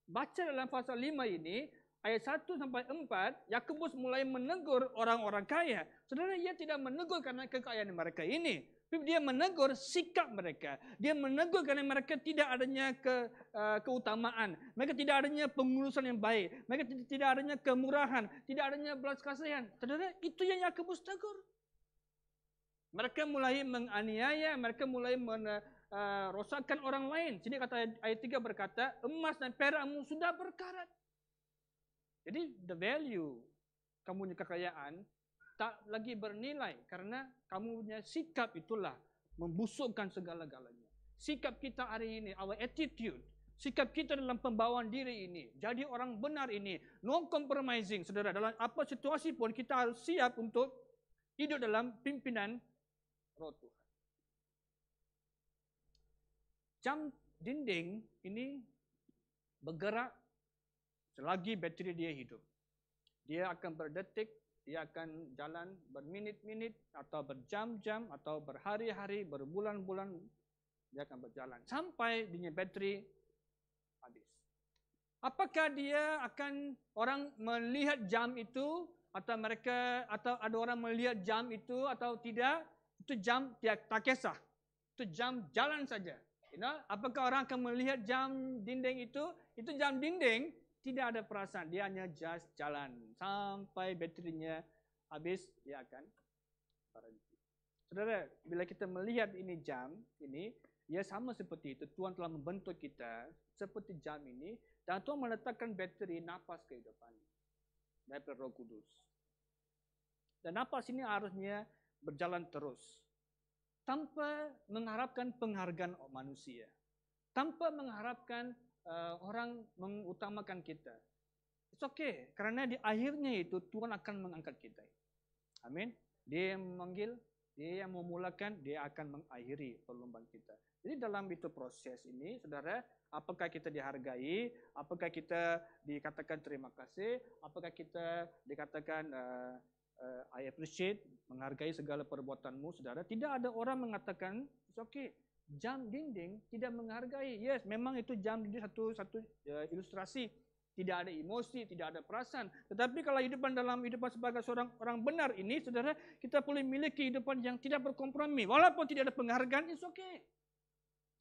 Baca dalam pasal 5 ini, ayat 1 sampai 4, Yakobus mulai menegur orang-orang kaya. Saudara, ia tidak menegur karena kekayaan mereka ini. Tapi dia menegur sikap mereka. Dia menegur kerana mereka tidak adanya keutamaan. Mereka tidak adanya pengurusan yang baik. Mereka tidak adanya kemurahan. Tidak adanya belas kasihan. Saudara, itu yang Yakobus tegur. Mereka mulai menganiaya, mereka mulai rosakkan orang lain. Sini kata ayat 3 berkata, emas dan perakmu sudah berkarat. Jadi the value kamu punya kekayaan tak lagi bernilai karena kamu punya sikap itulah membusukkan segala-galanya. Sikap kita hari ini, our attitude, sikap kita dalam pembawaan diri ini, jadi orang benar ini, no compromising, saudara. Dalam apa situasi pun kita harus siap untuk hidup dalam pimpinan Roh Tuhan. Jam dinding ini bergerak selagi bateri dia hidup. Dia akan berdetik, dia akan jalan berminit-minit atau berjam-jam atau berhari-hari, berbulan-bulan dia akan berjalan sampai dia bateri habis. Apakah dia akan orang melihat jam itu atau ada orang melihat jam itu atau tidak? Itu jam dia tak kisah. Itu jam jalan saja. Apakah orang akan melihat jam dinding itu? Itu jam dinding, tidak ada perasaan. Dia hanya just jalan. Sampai baterinya habis, dia akan berhenti. Saudara, bila kita melihat ini jam, ini Ya sama seperti itu, Tuhan telah membentuk kita seperti jam ini dan Tuhan meletakkan bateri napas kehidupan daripada Roh Kudus. Dan napas ini harusnya berjalan terus tanpa mengharapkan penghargaan manusia, tanpa mengharapkan orang mengutamakan kita. It's okay, karena di akhirnya itu Tuhan akan mengangkat kita. Amin. Dia yang memanggil, dia yang memulakan, dia akan mengakhiri perlombaan kita. Jadi dalam itu proses ini, saudara, apakah kita dihargai, apakah kita dikatakan terima kasih, apakah kita dikatakan I appreciate, menghargai segala perbuatanmu, saudara. Tidak ada orang mengatakan, it's okay, jam dinding tidak menghargai. Yes, memang itu jam dinding satu ilustrasi. Tidak ada emosi, tidak ada perasaan. Tetapi kalau dalam hidupan sebagai seorang orang benar ini, saudara, kita boleh memiliki kehidupan yang tidak berkompromi. Walaupun tidak ada penghargaan, it's okay.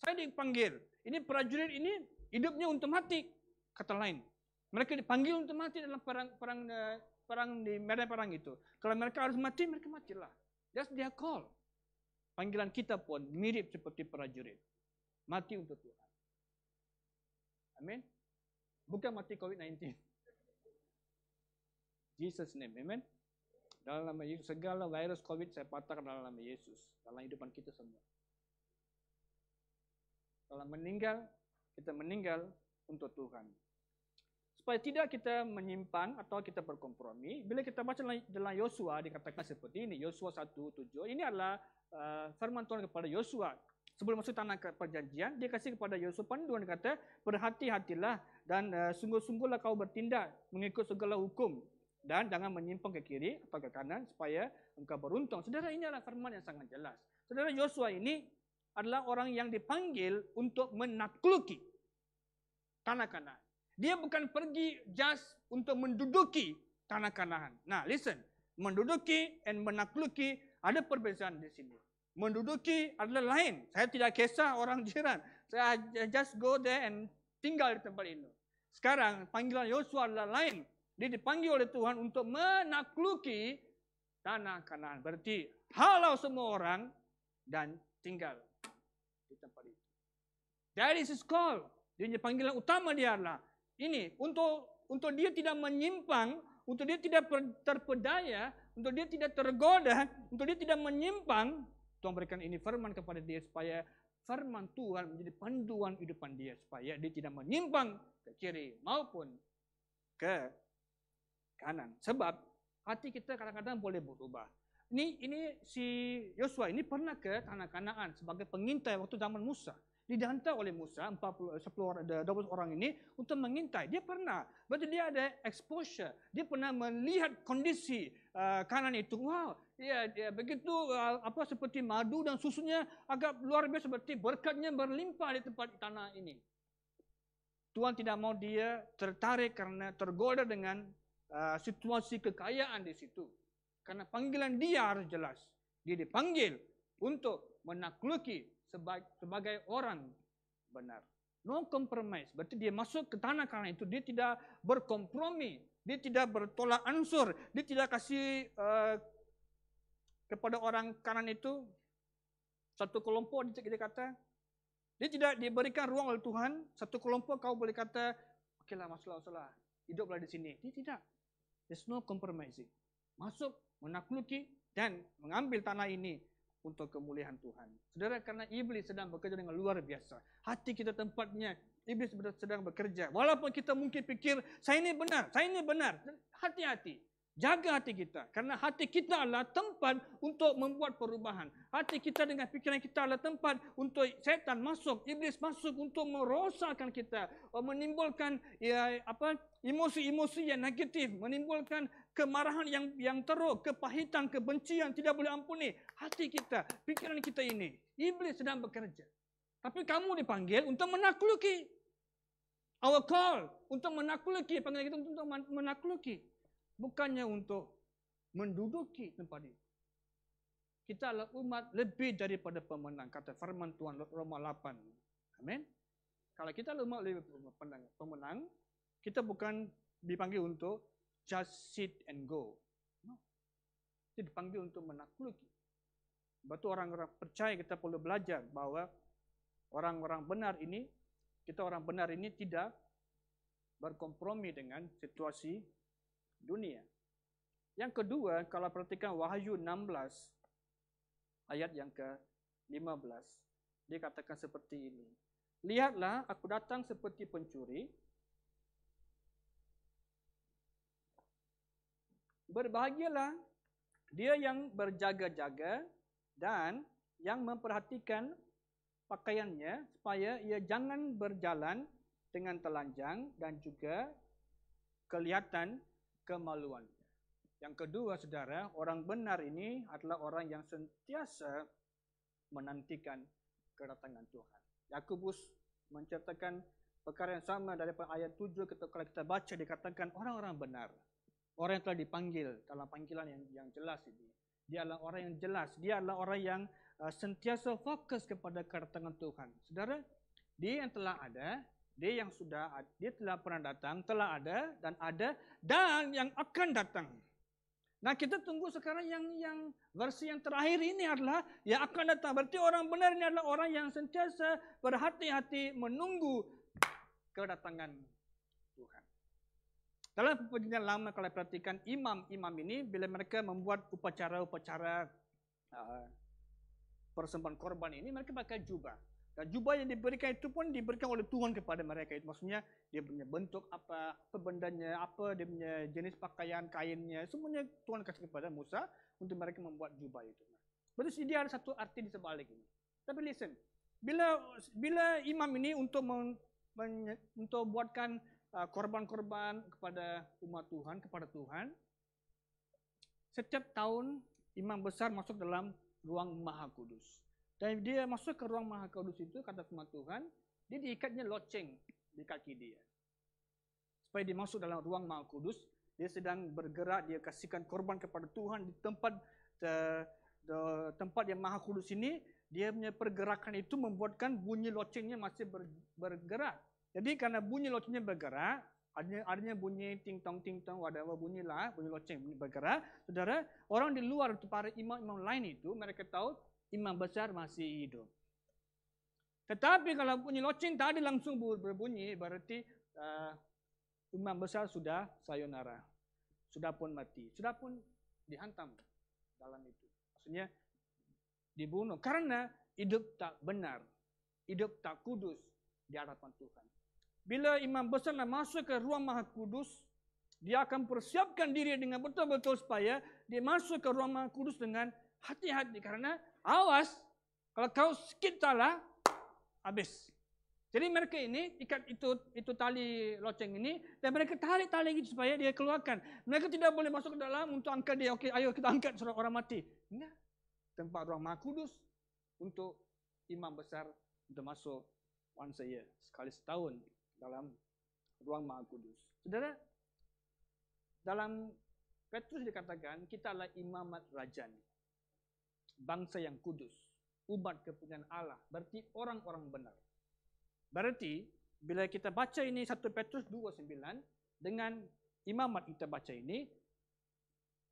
Saya dipanggil. Ini prajurit ini hidupnya untuk mati, kata lain. Mereka dipanggil untuk mati dalam perang di medan perang itu. Kalau mereka harus mati, mereka matilah. That's their call. Panggilan kita pun mirip seperti prajurit. Mati untuk Tuhan. Amin. Bukan mati COVID-19. Jesus name, amen. Dalam nama Yesus, segala virus COVID saya patahkan dalam nama Yesus. Dalam hidupan kita semua. Kalau meninggal, kita meninggal untuk Tuhan. Supaya tidak kita menyimpang atau kita berkompromi, bila kita baca dalam Yosua dikatakan seperti ini, Yosua 1:7, ini adalah firman Tuhan kepada Yosua. Sebelum masuk tanah perjanjian, dia kasih kepada Yosua panduan, kata, berhati-hatilah dan sungguh-sungguhlah kau bertindak mengikut segala hukum dan jangan menyimpang ke kiri atau ke kanan supaya engkau beruntung. Saudara, ini adalah firman yang sangat jelas. Saudara, Yosua ini adalah orang yang dipanggil untuk menakluki tanah Kanaan. Dia bukan pergi just untuk menduduki tanah Kanaan. Nah, listen, menduduki dan menakluki ada perbezaan di sini. Menduduki adalah lain. Saya tidak kisah orang jiran. Saya just go there and tinggal di tempat itu. Sekarang panggilan Yosua adalah lain. Dia dipanggil oleh Tuhan untuk menakluki tanah Kanaan. Berarti halau semua orang dan tinggal di tempat itu. That is his call. Dia panggilan utama dia adalah ini untuk dia tidak menyimpang, untuk dia tidak terpedaya, untuk dia tidak tergoda, untuk dia tidak menyimpang. Tuhan berikan ini firman kepada dia supaya firman Tuhan menjadi panduan kehidupan dia, supaya dia tidak menyimpang ke kiri maupun ke kanan. Sebab hati kita kadang-kadang boleh berubah. Ini si Yosua ini pernah ke tanah Kanaan sebagai pengintai waktu zaman Musa. Dihantar oleh Musa 12 orang ini untuk mengintai. Dia pernah, berarti dia ada exposure. Dia pernah melihat kondisi Kanaan itu. Wow, ya begitu seperti madu dan susunya agak luar biasa, seperti berkatnya berlimpah di tempat tanah ini. Tuhan tidak mau dia tertarik karena tergoda dengan situasi kekayaan di situ. Karena panggilan dia harus jelas. Dia dipanggil untuk menakluki sebagai orang benar. No compromise. Berarti dia masuk ke tanah Kanaan itu, dia tidak berkompromi. Dia tidak bertolak ansur. Dia tidak kasih kepada orang Kanaan itu satu kelompok, dia kata. Dia tidak diberikan ruang oleh Tuhan. Satu kelompok kau boleh kata, okeylah masalah, hiduplah di sini. Dia tidak. There's no compromising. Masuk, menaklukki dan mengambil tanah ini untuk kemuliaan Tuhan. Saudara, karena iblis sedang bekerja dengan luar biasa. Hati kita tempatnya, iblis sedang bekerja. Walaupun kita mungkin pikir, saya ini benar. Hati-hati. Jaga hati kita. Karena hati kita adalah tempat untuk membuat perubahan. Hati kita dengan pikiran kita adalah tempat untuk setan masuk, iblis masuk untuk merosakkan kita. Menimbulkan emosi-emosi yang negatif. Menimbulkan kemarahan yang teruk, kepahitan, kebencian, tidak boleh ampuni. Hati kita, pikiran kita ini. Iblis sedang bekerja. Tapi kamu dipanggil untuk menakluki. Our call untuk menakluki. Panggilan kita untuk menakluki. Bukannya untuk menduduki tempat itu. Kita adalah umat lebih daripada pemenang. Kata firman Tuhan Roma 8. Amin. Kalau kita adalah umat lebih pemenang, kita bukan dipanggil untuk just sit and go. No. Kita dipanggil untuk menakluki. Sebab itu orang-orang percaya kita perlu belajar bahwa Orang-orang benar ini, kita orang benar ini tidak berkompromi dengan situasi dunia. Yang kedua, kalau perhatikan Wahyu 16 ayat yang ke-15, dia katakan seperti ini. Lihatlah, aku datang seperti pencuri. Berbahagialah dia yang berjaga-jaga dan yang memperhatikan pakaiannya supaya ia jangan berjalan dengan telanjang dan juga kelihatan kemaluan. Yang kedua, saudara, orang benar ini adalah orang yang sentiasa menantikan kedatangan Tuhan. Yakobus menceritakan perkara yang sama daripada ayat 7 kalau kita baca dikatakan orang-orang benar. Orang yang telah dipanggil dalam panggilan yang jelas ini. Dia adalah orang yang jelas. Dia adalah orang yang sentiasa fokus kepada kedatangan Tuhan. Saudara, dia yang telah ada, dia telah pernah datang, telah ada dan yang akan datang. Nah, kita tunggu sekarang yang versi yang terakhir ini adalah yang akan datang. Berarti orang benar ini adalah orang yang sentiasa berhati-hati menunggu kedatangan Tuhan. Dalam perjanjian lama kalau perhatikan imam-imam ini bila mereka membuat upacara-upacara persembahan korban ini, mereka pakai jubah. Dan jubah yang diberikan itu pun diberikan oleh Tuhan kepada mereka. Maksudnya dia punya bentuk apa bendanya, apa dia punya jenis pakaian, kainnya, semuanya Tuhan kasih kepada Musa untuk mereka membuat jubah itu. Berarti dia ada satu arti di sebalik ini. Tapi listen, bila imam ini untuk buatkan korban-korban kepada umat Tuhan, kepada Tuhan, setiap tahun imam besar masuk dalam ruang Maha Kudus. Dan dia masuk ke ruang Maha Kudus itu, kata firman Tuhan, dia diikatnya loceng di kaki dia. Supaya dia masuk dalam ruang Maha Kudus, dia sedang bergerak, dia kasihkan korban kepada Tuhan di tempat yang Maha Kudus ini, dia punya pergerakan itu membuatkan bunyi locengnya masih bergerak. Jadi karena bunyi locengnya bergerak, adanya bunyi ting-tong, whatever bunyi loceng bergerak, saudara, orang di luar itu para imam-imam lain itu, mereka tahu imam besar masih hidup. Tetapi kalau bunyi loceng tadi langsung berbunyi, berarti imam besar sudah sayonara, sudah pun mati, sudah pun dihantam dalam itu. Maksudnya dibunuh karena hidup tak benar, hidup tak kudus di hadapan Tuhan. Bila imam besar masuk ke ruang Maha Kudus, dia akan persiapkan diri dengan betul-betul supaya dia masuk ke ruang Maha Kudus dengan hati-hati. Karena awas, kalau kau sikit salah, habis. Jadi mereka ini ikat itu tali loceng ini, dan mereka tarik tali itu supaya dia keluarkan. Mereka tidak boleh masuk ke dalam untuk angkat dia. Okey, ayo kita angkat surat orang mati. Enggak. Tempat ruang Maha Kudus untuk imam besar untuk masuk once a year, sekali setahun dalam ruang Maha Kudus. Saudara, dalam Petrus dikatakan kita adalah imamat rajan, bangsa yang kudus, umat kepunyaan Allah, berarti orang-orang benar. Berarti bila kita baca ini 1 Petrus 2:9 dengan imamat kita baca ini,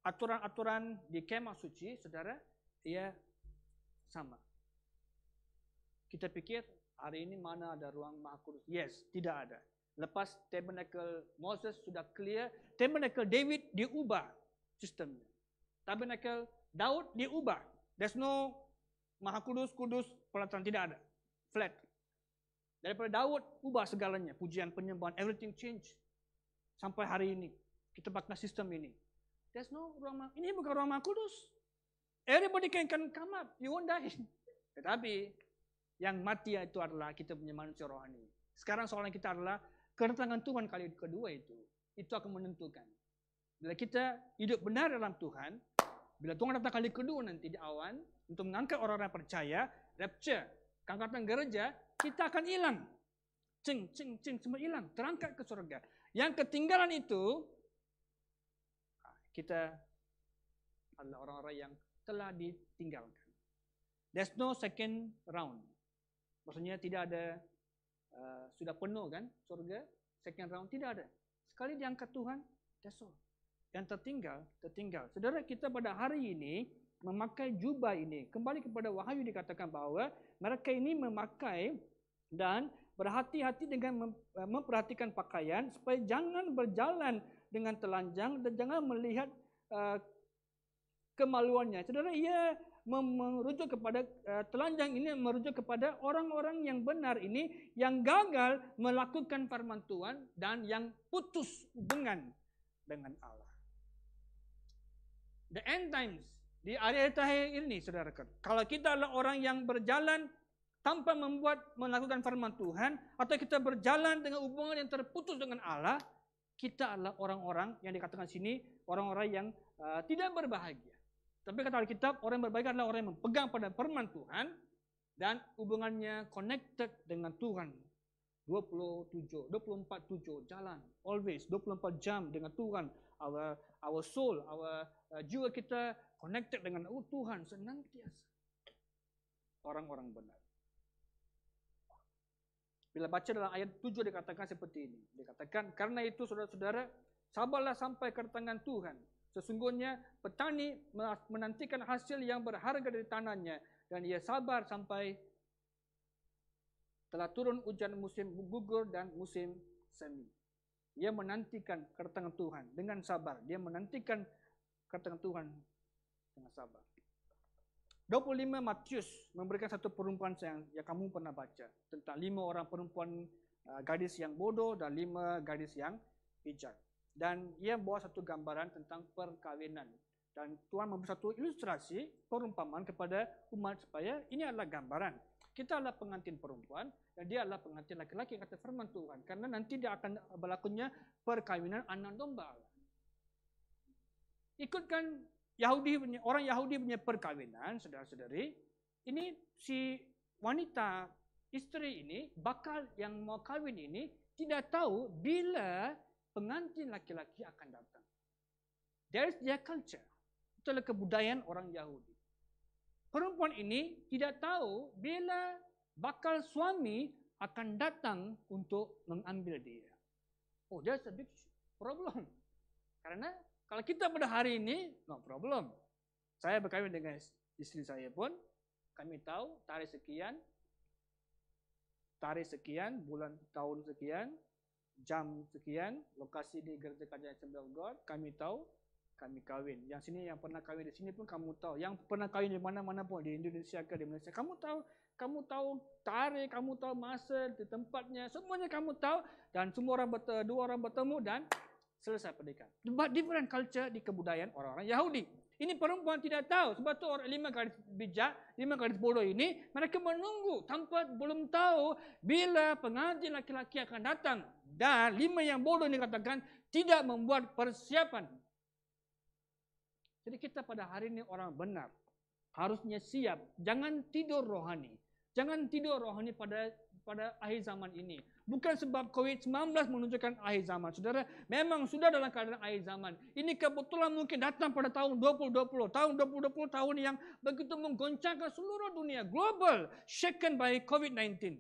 aturan-aturan di kemah suci, saudara, ia sama. Kita pikir hari ini mana ada ruang Maha Kudus? Yes, tidak ada. Lepas tabernacle Moses sudah clear, tabernacle David diubah sistemnya. Tabernacle Daud diubah. There's no Maha Kudus, pelataran, tidak ada. Flat. Daripada Daud, ubah segalanya. Pujian, penyembahan, everything change. Sampai hari ini, kita pakai sistem ini. There's no ruang Maha, ini bukan ruang Maha Kudus. Everybody can come up, you won't die. Tetapi, yang mati itu adalah kita punya manusia rohani. Sekarang soalan kita adalah, kedatangan Tuhan kali kedua itu akan menentukan. Bila kita hidup benar dalam Tuhan, bila Tuhan datang kali kedua nanti di awan, untuk mengangkat orang-orang percaya, rapture, keangkatan gereja, kita akan hilang. Semua hilang, terangkat ke surga. Yang ketinggalan itu, kita adalah orang-orang yang telah ditinggalkan. There's no second round. Maksudnya tidak ada, sudah penuh kan surga, second round, tidak ada. Sekali diangkat Tuhan, that's all. Yang tertinggal. Saudara, kita pada hari ini memakai jubah ini. Kembali kepada Wahyu dikatakan bahwa mereka ini memakai Dan berhati-hati dengan memperhatikan pakaian supaya jangan berjalan dengan telanjang dan jangan melihat kemaluannya. Saudara, ia merujuk kepada telanjang ini merujuk kepada orang-orang yang benar ini yang gagal melakukan firman Tuhan dan yang putus hubungan dengan Allah. The end times, di akhir ini, saudara, kalau kita adalah orang yang berjalan tanpa melakukan firman Tuhan, atau kita berjalan dengan hubungan yang terputus dengan Allah, kita adalah orang-orang yang dikatakan sini, orang-orang yang tidak berbahagia. Tapi kata Alkitab, orang yang berbahagia adalah orang yang memegang pada firman Tuhan dan hubungannya connected dengan Tuhan. 24/7 jalan, always 24 jam dengan Tuhan. Our soul, jiwa kita connected dengan Tuhan senantiasa. Orang-orang benar. Bila baca dalam ayat 7 dikatakan seperti ini. Dikatakan, karena itu saudara-saudara, sabarlah sampai kedatangan Tuhan. Sesungguhnya petani menantikan hasil yang berharga dari tanahnya. Dan ia sabar sampai telah turun hujan musim gugur dan musim semi. Dia menantikan kedatangan Tuhan dengan sabar. Dia menantikan kedatangan Tuhan dengan sabar. 25 Matius memberikan satu perumpamaan yang kamu pernah baca. Tentang 5 orang perempuan gadis yang bodoh dan 5 gadis yang bijak. Dan ia bawa satu gambaran tentang perkawinan. Dan Tuhan memberi satu ilustrasi perumpamaan kepada umat supaya ini adalah gambaran. Kita adalah pengantin perempuan dan dia adalah pengantin laki-laki, kata firman Tuhan. Karena nanti dia akan berlakunya perkawinan anak domba. Ikutkan orang Yahudi punya perkawinan, saudara-saudari. Ini si wanita istri ini, bakal yang mau kawin ini, tidak tahu bila pengantin laki-laki akan datang. There is their culture. Itu adalah kebudayaan orang Yahudi. Perempuan ini tidak tahu bila bakal suami akan datang untuk mengambil dia. Oh, that's a big problem. Karena kalau kita pada hari ini, no problem. Saya berkahwin dengan istri saya pun, kami tahu tarikh sekian, bulan tahun sekian, jam sekian, lokasi di Gereja Kajian Assembly of God, kami tahu, kami kahwin. Yang sini yang pernah kahwin di sini pun kamu tahu. Yang pernah kahwin di mana-mana pun, di Indonesia ke di Malaysia, kamu tahu tarikh, kamu tahu masa, di tempatnya, semuanya kamu tahu. Dan semua dua orang bertemu dan selesai pernikahan. But different culture di kebudayaan orang-orang Yahudi. Ini perempuan tidak tahu. Sebab tu orang 5 gadis bijak, 5 gadis bodoh ini, mereka menunggu tanpa belum tahu bila pengantin laki-laki akan datang. Dan 5 yang bodoh ini katakan tidak membuat persiapan. Jadi kita pada hari ini orang benar. Harusnya siap. Jangan tidur rohani. Jangan tidur rohani pada akhir zaman ini. Bukan sebab COVID-19 menunjukkan akhir zaman. Saudara, memang sudah dalam keadaan akhir zaman. Ini kebetulan mungkin datang pada tahun 2020. Tahun 2020 tahun yang begitu menggoncangkan seluruh dunia. Global, shaken by COVID-19.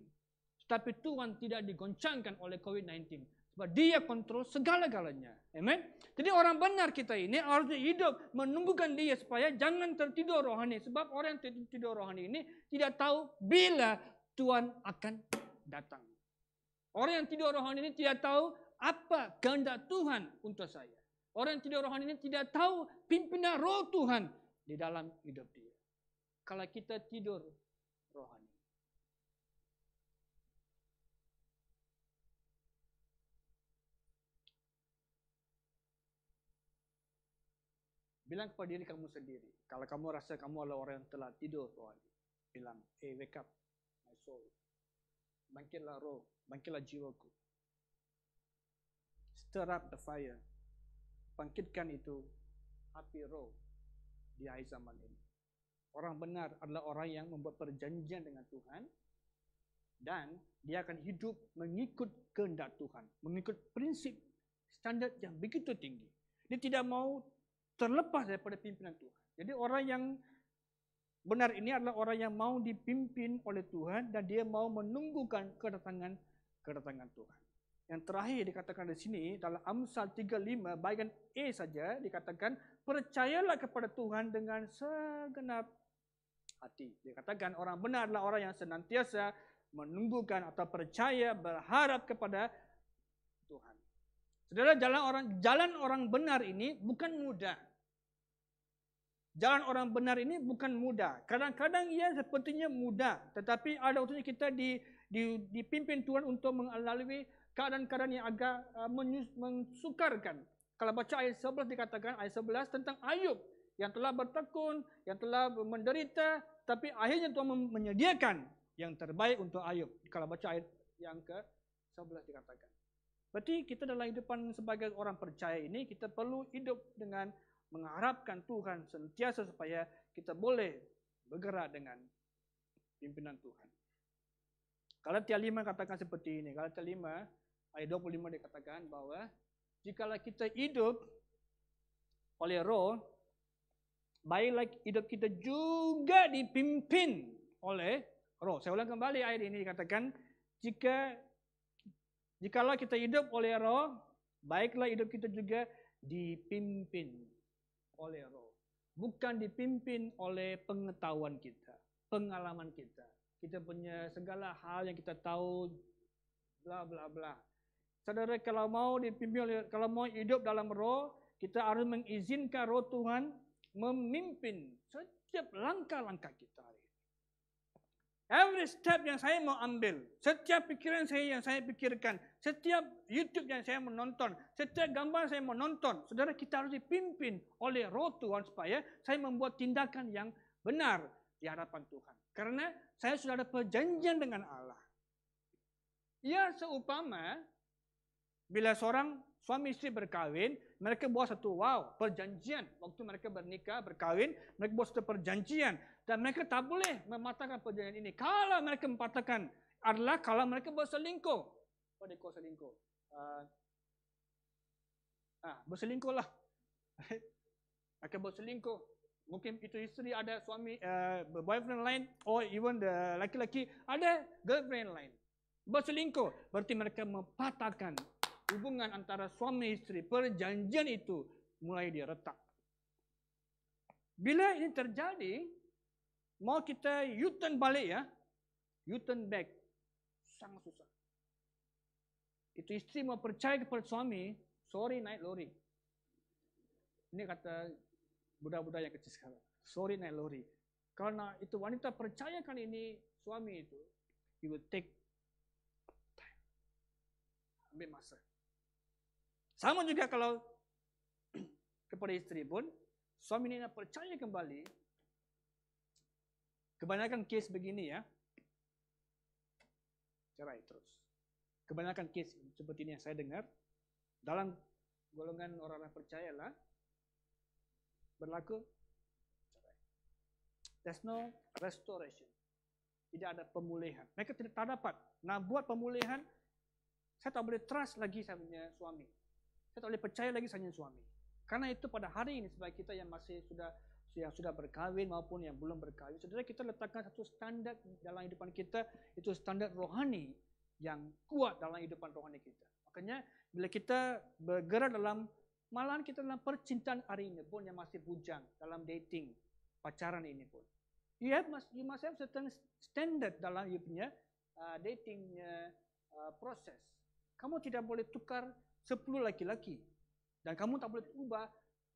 Tapi Tuhan tidak digoncangkan oleh COVID-19. Sebab dia kontrol segala-galanya. Amen. Jadi orang benar kita ini harusnya hidup menunggukan dia supaya jangan tertidur rohani. Sebab orang yang tertidur rohani ini tidak tahu bila Tuhan akan datang. Orang yang tidur rohani ini tidak tahu apa kehendak Tuhan untuk saya. Orang yang tidur rohani ini tidak tahu pimpinan roh Tuhan di dalam hidup dia. Kalau kita tidur rohani. Bilang kepada diri kamu sendiri. Kalau kamu rasa kamu adalah orang yang telah tidur rohani. Bilang, wake up my soul. Bangkitlah roh, bangkitlah jiwaku. Stir up the fire. Bangkitkan itu api roh di akhir zaman ini. Orang benar adalah orang yang membuat perjanjian dengan Tuhan dan dia akan hidup mengikut kehendak Tuhan, mengikut prinsip standar yang begitu tinggi. Dia tidak mau terlepas daripada pimpinan Tuhan. Jadi orang yang benar ini adalah orang yang mau dipimpin oleh Tuhan dan dia mau menunggukan kedatangan Tuhan. Yang terakhir dikatakan di sini dalam Amsal 35 bagian A saja dikatakan percayalah kepada Tuhan dengan segenap hati. Dikatakan orang benar adalah orang yang senantiasa menunggukan atau percaya, berharap kepada Tuhan. Saudara, jalan orang benar ini bukan mudah. Jalan orang benar ini bukan mudah. Kadang-kadang ia sepertinya mudah, tetapi ada waktunya kita dipimpin Tuhan untuk melalui keadaan-keadaan yang agak mensukarkan. Kalau baca ayat 11 dikatakan, ayat 11 tentang Ayub yang telah bertekun, yang telah menderita, tapi akhirnya Tuhan menyediakan yang terbaik untuk Ayub. Kalau baca ayat yang ke-11 dikatakan. Berarti kita dalam hidupan sebagai orang percaya ini, kita perlu hidup dengan mengharapkan Tuhan sentiasa supaya kita boleh bergerak dengan pimpinan Tuhan. Galatia 5 katakan seperti ini. Galatia 5 ayat 25 dikatakan bahwa jikalau kita hidup oleh Roh, baiklah hidup kita juga dipimpin oleh Roh. Saya ulang kembali ayat ini dikatakan, jikalau kita hidup oleh Roh, baiklah hidup kita juga dipimpin oleh Roh. Bukan dipimpin oleh pengetahuan kita, pengalaman kita. Kita punya segala hal yang kita tahu, bla bla bla. Saudara, kalau mau dipimpin oleh, kalau mau hidup dalam Roh, kita harus mengizinkan Roh Tuhan memimpin setiap langkah-langkah kita. Every step yang saya mau ambil, setiap pikiran saya yang saya pikirkan, setiap YouTube yang saya menonton, setiap gambar saya menonton, saudara, kita harus dipimpin oleh Roh Tuhan supaya saya membuat tindakan yang benar di hadapan Tuhan. Karena saya sudah ada perjanjian dengan Allah. Ya, seumpama bila seorang suami istri berkahwin, mereka buat satu perjanjian. Waktu mereka bernikah, berkahwin, mereka buat satu perjanjian. Dan mereka tak boleh mematahkan perjanjian ini. Kalau mereka mematahkan adalah kalau mereka berselingkuh. Apa dia kau selingkuh? Berselingkuh lah. Mereka berselingkuh. Mungkin itu isteri ada suami, boyfriend lain, or even the laki-laki ada girlfriend lain. Berselingkuh. Berarti mereka mematahkan hubungan antara suami istri. Perjanjian itu mulai dia retak. Bila ini terjadi, mau kita U-turn balik ya, U-turn back, sangat susah. Itu istri mau percaya kepada suami, sorry naik lori. Ini kata budak-budak yang kecil sekarang, sorry naik lori. Karena itu wanita percayakan ini suami itu, he will take time, ambil masa. Sama juga kalau kepada istri pun, suami ini nak percaya kembali. Kebanyakan kes begini ya, cerai terus. Kebanyakan kes seperti ini yang saya dengar, dalam golongan orang-orang percaya lah, berlaku cerai. There's no restoration. Tidak ada pemulihan. Mereka tidak dapat. Nah, buat pemulihan, saya tak boleh trust lagi saya punya suami. Saya tak boleh percaya lagi saya punya suami. Karena itu pada hari ini, sebagai kita yang masih sudah berkahwin maupun yang belum berkahwin, saudara, kita letakkan satu standar dalam kehidupan kita, itu standar rohani yang kuat dalam kehidupan rohani kita. Makanya bila kita bergerak malahan kita dalam percintaan hari ini pun yang masih bujang, dalam dating, pacaran ini pun, you must have certain standard dalam you punya dating proses. Kamu tidak boleh tukar 10 laki-laki dan kamu tak boleh ubah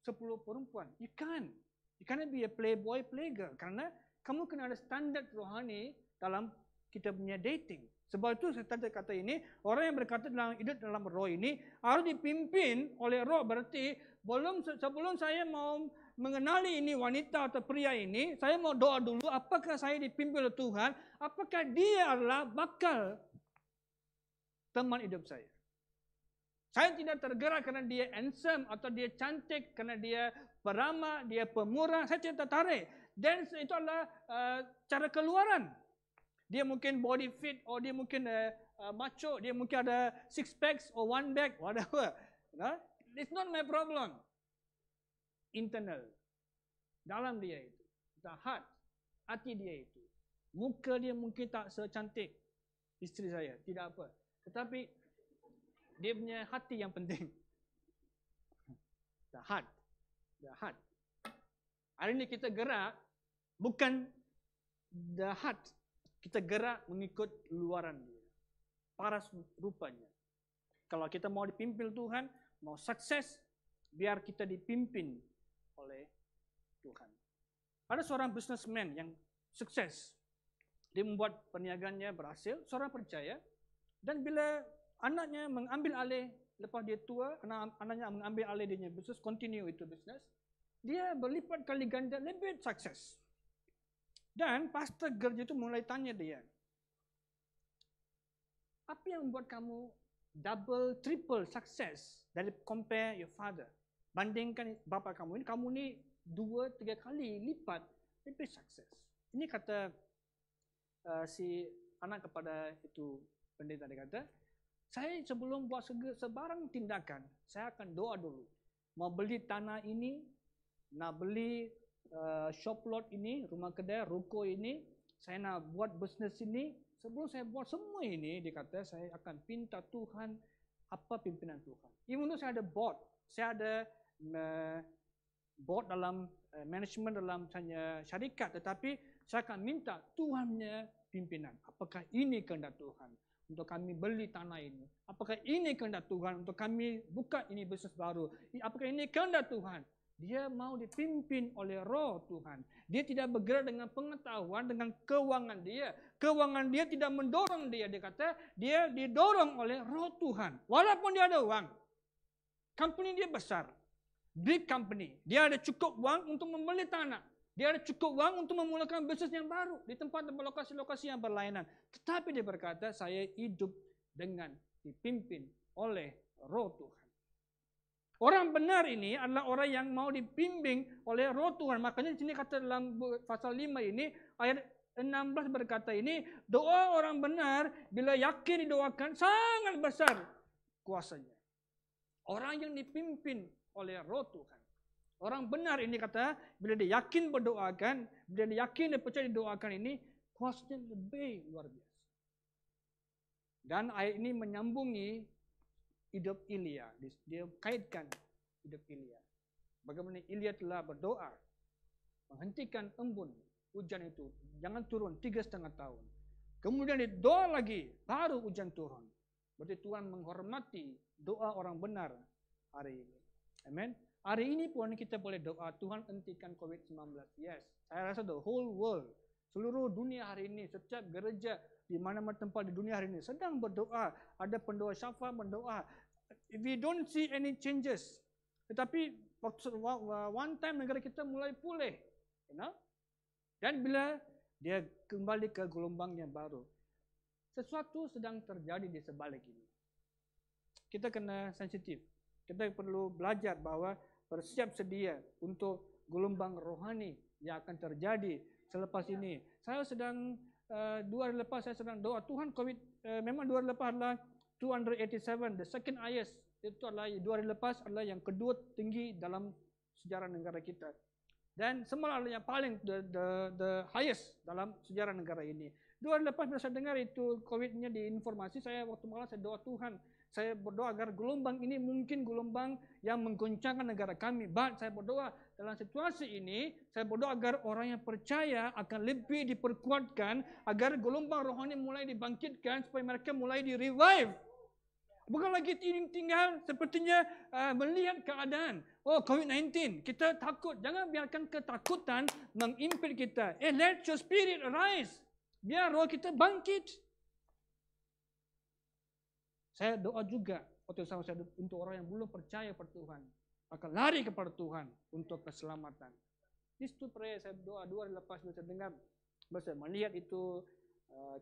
10 perempuan. You can't be a playboy, playgirl. Karena kamu kena ada standar rohani dalam kita punya dating. Sebab itu saya tadi kata ini, orang yang berkata hidup dalam roh ini harus dipimpin oleh roh. Berarti sebelum saya mau mengenali ini wanita atau pria ini, saya mau doa dulu, apakah saya dipimpin oleh Tuhan? Apakah dia adalah bakal teman hidup saya? Saya tidak tergerak karena dia handsome atau dia cantik, karena dia peramah, dia pemurah. Saya tidak tertarik. Dan itu adalah cara keluaran. Dia mungkin body fit, atau dia mungkin macho, dia mungkin ada 6 packs or 1 pack, whatever. No? It's not my problem. Internal. Dalam dia itu. The heart. Hati dia itu. Muka dia mungkin tak secantik isteri saya. Tidak apa. Tetapi dia punya hati yang penting. The heart. The heart. Hari ini kita gerak bukan the heart. Kita gerak mengikut luaran dia. Paras rupanya. Kalau kita mau dipimpin Tuhan, mau sukses, biar kita dipimpin oleh Tuhan. Ada seorang businessman yang sukses. Dia membuat perniagaannya berhasil, seorang percaya. Dan bila anaknya mengambil alih, lepas dia tua, anaknya mengambil alih dia bisnes, continue itu bisnes, dia berlipat kali ganda lebih sukses. Dan pastor gereja itu mulai tanya dia, apa yang membuat kamu double, triple sukses dari compare your father? Bandingkan bapa kamu ni 2-3 kali lipat lebih sukses. Ini kata si anak kepada itu pendeta, dia kata, saya sebelum buat sebarang tindakan, saya akan doa dulu. Mau beli tanah ini, nak beli shop lot ini, rumah kedai, ruko ini, saya nak buat bisnes ini. Sebelum saya buat semua ini, dia kata, saya akan pinta Tuhan apa pimpinan Tuhan. Even though saya ada board, saya ada board dalam management dalam syarikat, tetapi saya akan minta Tuhannya pimpinan. Apakah ini kehendak Tuhan untuk kami beli tanah ini? Apakah ini kehendak Tuhan untuk kami buka ini bisnes baru? Apakah ini kehendak Tuhan? Dia mau dipimpin oleh roh Tuhan. Dia tidak bergerak dengan pengetahuan, dengan kewangan dia. Kewangan dia tidak mendorong dia. Dia kata, dia didorong oleh roh Tuhan. Walaupun dia ada uang. Company dia besar. Big company. Dia ada cukup uang untuk membeli tanah. Dia ada cukup uang untuk memulakan bisnes yang baru. Di tempat-tempat lokasi-lokasi yang berlainan. Tetapi dia berkata, saya hidup dengan dipimpin oleh roh Tuhan. Orang benar ini adalah orang yang mau dibimbing oleh roh Tuhan. Makanya di sini kata dalam pasal 5 ini, ayat 16 berkata ini, doa orang benar bila yakin didoakan sangat besar kuasanya. Orang yang dipimpin oleh roh Tuhan. Orang benar ini kata, bila dia yakin berdoakan, bila dia yakin dia percaya didoakan ini, kuasanya lebih luar biasa. Dan ayat ini menyambungi hidup Elia. Dia kaitkan hidup Elia. Bagaimana Elia telah berdoa menghentikan embun hujan itu, jangan turun 3,5 tahun. Kemudian dia doa lagi, baru hujan turun. Berarti Tuhan menghormati doa orang benar hari ini. Amen. Hari ini pun kita boleh doa, Tuhan hentikan COVID-19. Yes, saya rasa the whole world, seluruh dunia hari ini, setiap gereja di mana-mana tempat di dunia hari ini sedang berdoa. Ada pendoa syafaat berdoa. We don't see any changes. Tetapi one time negara kita mulai pulih, you know? Dan bila dia kembali ke gelombang yang baru, sesuatu sedang terjadi di sebalik ini. Kita kena sensitif. Kita perlu belajar bahawa bersiap sedia untuk gelombang rohani yang akan terjadi selepas ini. Saya sedang 2 hari lepas saya sedang doa Tuhan memang 2 hari lepas adalah 287, the second highest. Itu adalah 2 hari lepas adalah yang kedua tinggi dalam sejarah negara kita. Dan semalam adalah yang paling the highest dalam sejarah negara ini. 2 hari lepas bila saya dengar itu COVID-nya di informasi, saya waktu malam saya doa Tuhan. Saya berdoa agar gelombang ini mungkin gelombang yang menggoncangkan negara kami. But saya berdoa dalam situasi ini, saya berdoa agar orang yang percaya akan lebih diperkuatkan, agar gelombang rohani mulai dibangkitkan, supaya mereka mulai di-revive. Bukan lagi tinggal sepertinya melihat keadaan. Oh, COVID-19, kita takut. Jangan biarkan ketakutan mengimpit kita. Let your spirit arise. Biar roh kita bangkit. Saya doa juga waktu sama saya untuk orang yang belum percaya kepada Tuhan, akan lari kepada Tuhan untuk keselamatan. This two prayer saya doa 2 hari lepas saya dengar, saya melihat itu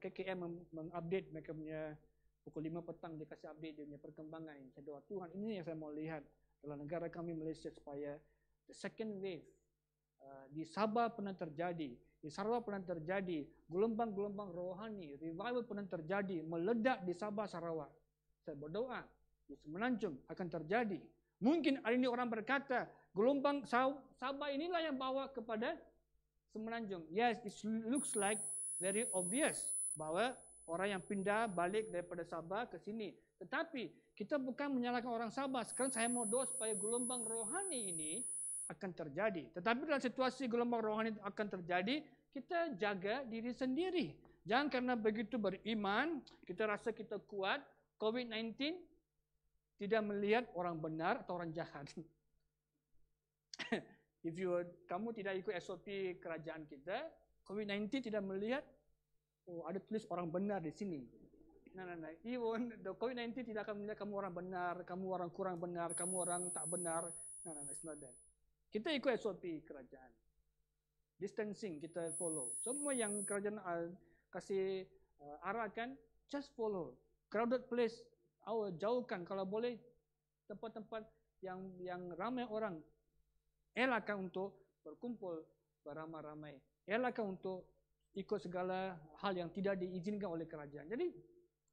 KKM mengupdate mereka punya pukul 5 petang dia kasih update dia punya perkembangan ini. Saya doa Tuhan, ini yang saya mau lihat dalam negara kami Malaysia supaya the second wave di Sabah pernah terjadi, di Sarawak pernah terjadi, gelombang-gelombang rohani, revival pernah terjadi, meledak di Sabah Sarawak. Saya berdoa di Semenanjung akan terjadi. Mungkin hari ini orang berkata, gelombang Sabah inilah yang bawa kepada Semenanjung. Yes, it looks like very obvious bahwa orang yang pindah balik daripada Sabah ke sini. Tetapi kita bukan menyalahkan orang Sabah. Sekarang saya mau doa supaya gelombang rohani ini akan terjadi. Tetapi dalam situasi gelombang rohani akan terjadi, kita jaga diri sendiri. Jangan karena begitu beriman, kita rasa kita kuat, COVID-19 tidak melihat orang benar atau orang jahat. Kamu tidak ikut SOP kerajaan kita, COVID-19 tidak melihat, ada tulis orang benar di sini. Nah. Even the COVID-19 tidak akan melihat kamu orang benar, kamu orang kurang benar, kamu orang tak benar. Nah, it's not that. Kita ikut SOP kerajaan. Distancing kita follow. Semua yang kerajaan kasih arahkan, just follow. Crowded place, jauhkan kalau boleh tempat-tempat yang ramai orang. Elakkan untuk berkumpul beramai-ramai. Elakkan untuk ikut segala hal yang tidak diizinkan oleh kerajaan. Jadi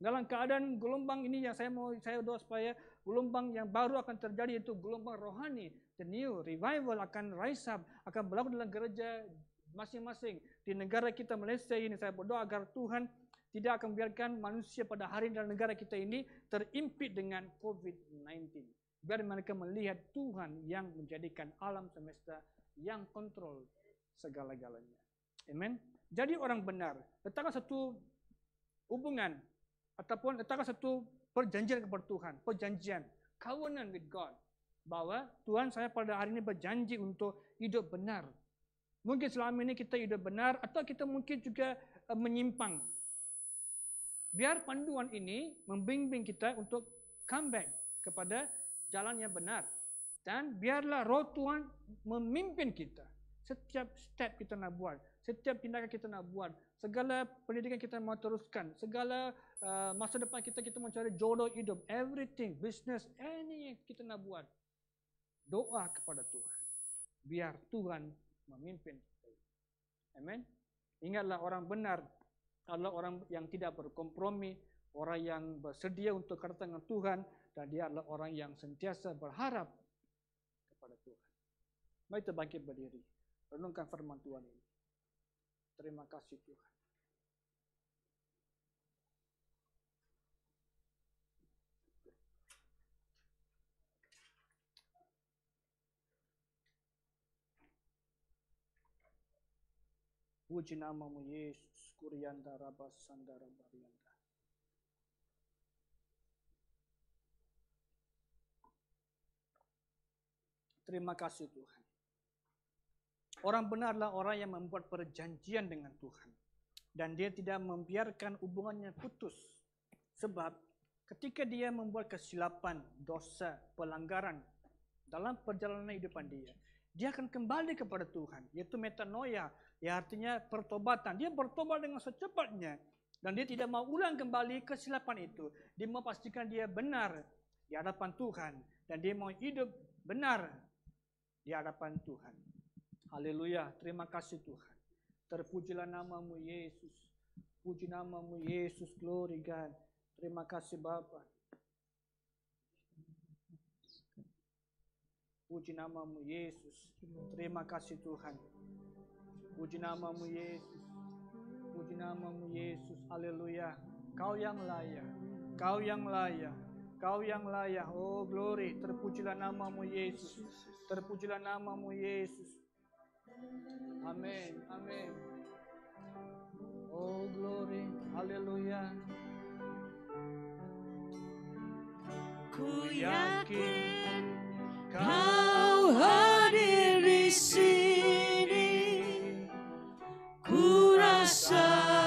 dalam keadaan gelombang ini yang saya doa supaya gelombang yang baru akan terjadi, itu gelombang rohani, the new revival akan rise up, akan berlaku dalam gereja masing-masing. Di negara kita Malaysia ini, saya berdoa agar Tuhan tidak akan biarkan manusia pada hari ini dalam negara kita ini terimpit dengan COVID-19. Biar mereka melihat Tuhan yang menjadikan alam semesta, yang kontrol segala-galanya. Amen. Jadi orang benar, letakkan satu hubungan ataupun letakkan satu perjanjian kepada Tuhan, perjanjian, covenant with God, bahwa Tuhan, saya pada hari ini berjanji untuk hidup benar. Mungkin selama ini kita hidup benar atau kita mungkin juga menyimpang. Biar panduan ini membimbing kita untuk come back kepada jalan yang benar. Dan biarlah roh Tuhan memimpin kita. Setiap step kita nak buat, setiap tindakan kita nak buat, segala pendidikan kita mau teruskan, segala masa depan kita mau cari jodoh hidup, everything, business, any yang kita nak buat, doa kepada Tuhan. Biar Tuhan memimpin kita. Amen. Ingatlah, orang benar adalah orang yang tidak berkompromi, orang yang bersedia untuk kedatangan Tuhan, dan dia adalah orang yang sentiasa berharap kepada Tuhan. Mari kita bangkit berdiri. Renungkan firman Tuhan ini. Terima kasih Tuhan. Puji namamu Yesus, Kuryanda Rabas Sandara Barianda. Terima kasih Tuhan. Orang benar adalah orang yang membuat perjanjian dengan Tuhan. Dan dia tidak membiarkan hubungannya putus. Sebab ketika dia membuat kesilapan, dosa, pelanggaran dalam perjalanan hidupan dia, dia akan kembali kepada Tuhan. Yaitu metanoia, ya artinya pertobatan. Dia bertobat dengan secepatnya. Dan dia tidak mau ulang kembali kesilapan itu. Dia mau pastikan dia benar di hadapan Tuhan. Dan dia mau hidup benar di hadapan Tuhan. Haleluya, terima kasih Tuhan. Terpujilah namamu Yesus. Puji namamu Yesus, glory God. Terima kasih Bapa. Puji namamu Yesus. Terima kasih Tuhan. Puji namamu Yesus. Puji namamu Yesus. Haleluya. Kau yang layak. Kau yang layak. Kau yang layak. Oh glory. Terpujilah namamu Yesus. Terpujilah namamu Yesus. Amin, amin. Oh glory, haleluya. Ku yakin Kau hadir di sini. Ku rasakan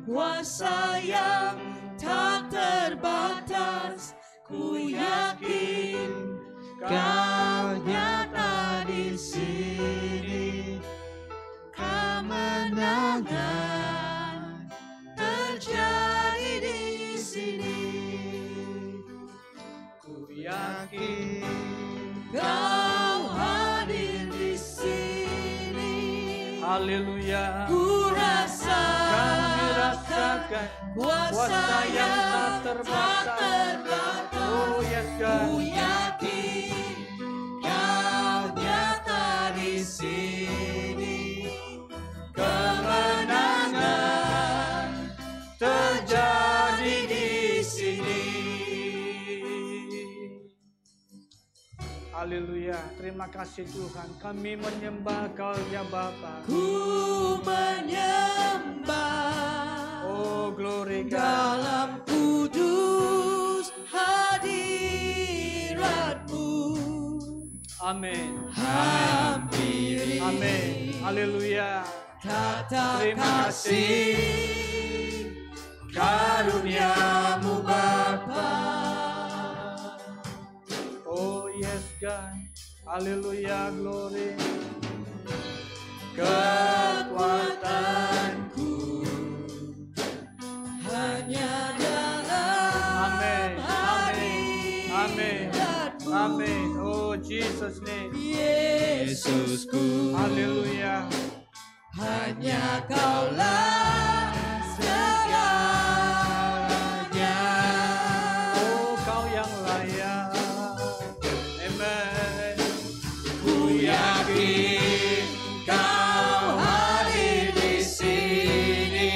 kuasa yang tak terbatas. Ku yakin Kau nyata di sini, kemenangan terjadi di sini. Ku yakin Kau hadir di sini. haleluya. Ku Kami rasakan kuasa yang tak terbatas. Oh yes God. Ku yakin Kau nyata di sini, kemenangan terjadi di sini. Haleluya. Terima kasih Tuhan. Kami menyembah Kau ya Bapa. Ku menyembah Oh, glory God. dalam kudus hadirat-Mu. Amin. Hampiri Amin. Haleluya. tata Terima kasih karunia-Mu Bapa. Oh, yes God. Haleluya. Glory. Kekuatanku hanya dalam Amin. Amin. Amin. hadirat-Mu. Amin. Oh, Jesus name. Yesusku, Haleluya. hanya Kaulah segalanya. Oh, Kau yang layak. Amen. Ku yakin Kau hadir di sini.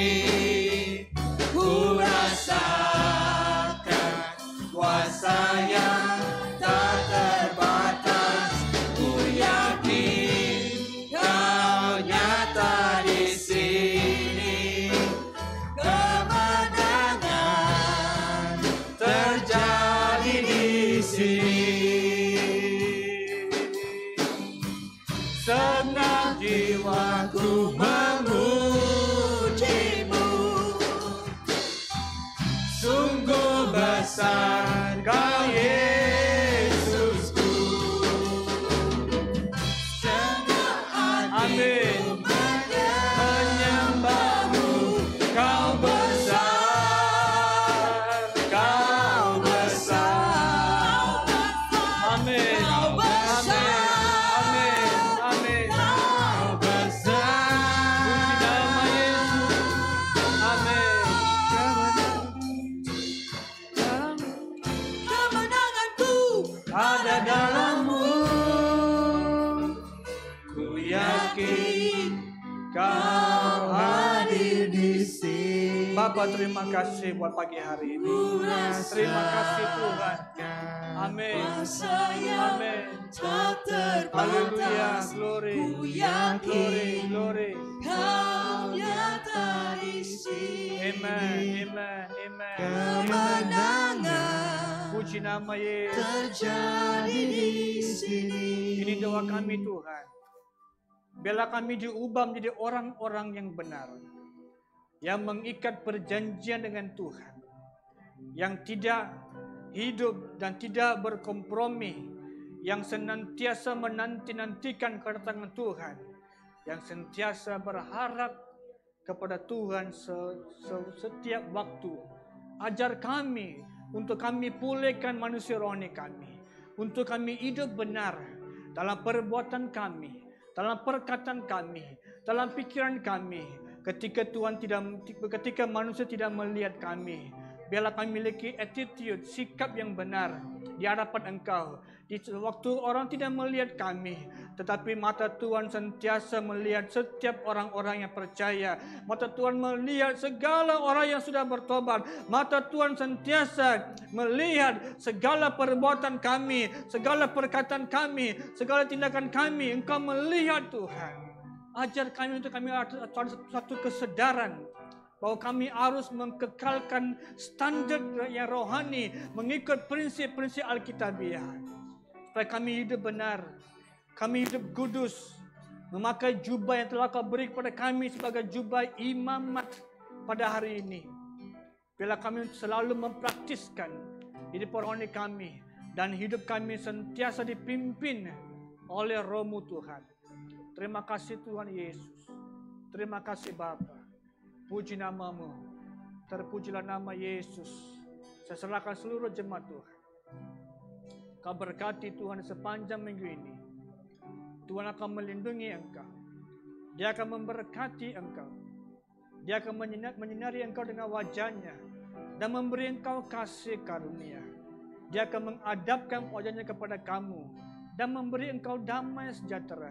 Ku rasakan kuasa yang tak terbatas. Ku yakin Kau nyata di sini. Kemenangan terjadi di sini. Senang jiwaku memuji-Mu. Sungguh besar Kau Yesusku. Senang hatiku menyembah-Mu. Kau besar, Kau besar. Amin. Kau besar. Amin. Amin. Kau besar. Puji nama Yesus. Amin. Kemenanganku Ada dalam-Mu. ku yakin Kau hadir di sini. Bapak, terima kasih buat pagi hari ini. Terima kasih Tuhan. Amin. Kuasa yang Amin. tak Haleluya. terbatas. Glory. Ku Glory. yakin Glory. Kau nyata di sini. Amen. Amen. Amen. Kemenangan Puji nama Yesus. terjadi di sini. Ini doa kami Tuhan. Biarlah kami diubah menjadi orang-orang yang benar. Yang mengikat perjanjian dengan Tuhan. Yang tidak hidup dan tidak berkompromi. Yang senantiasa menanti-nantikan kedatangan Tuhan. Yang senantiasa berharap kepada Tuhan setiap waktu. Ajar kami untuk kami pulihkan manusia rohani kami. Untuk kami hidup benar dalam perbuatan kami. Dalam perkataan kami, dalam pikiran kami, ketika manusia tidak melihat kami, biarlah kami memiliki attitude, sikap yang benar di hadapan Engkau. Di waktu orang tidak melihat kami, tetapi mata Tuhan sentiasa melihat setiap orang-orang yang percaya. Mata Tuhan melihat segala orang yang sudah bertobat. Mata Tuhan sentiasa melihat segala perbuatan kami, segala perkataan kami, segala tindakan kami. Engkau melihat Tuhan. Ajar kami untuk kami ada satu kesedaran bahwa kami harus mengekalkan standar yang rohani, mengikut prinsip-prinsip Alkitabiah. Supaya kami hidup benar, kami hidup kudus, memakai jubah yang telah Kau beri kepada kami sebagai jubah imamat pada hari ini. Bila kami selalu mempraktiskan hidup rohani kami dan hidup kami sentiasa dipimpin oleh Roh-Mu Tuhan. Terima kasih Tuhan Yesus. Terima kasih Bapa. Puji nama-Mu. Terpujilah nama Yesus. Saya serahkan seluruh jemaat Tuhan. Kau berkati Tuhan sepanjang minggu ini. Tuhan akan melindungi engkau. Dia akan memberkati engkau. Dia akan menyinari engkau dengan wajahnya. Dan memberi engkau kasih karunia. Dia akan menghadapkan wajahnya kepada kamu. Dan memberi engkau damai sejahtera.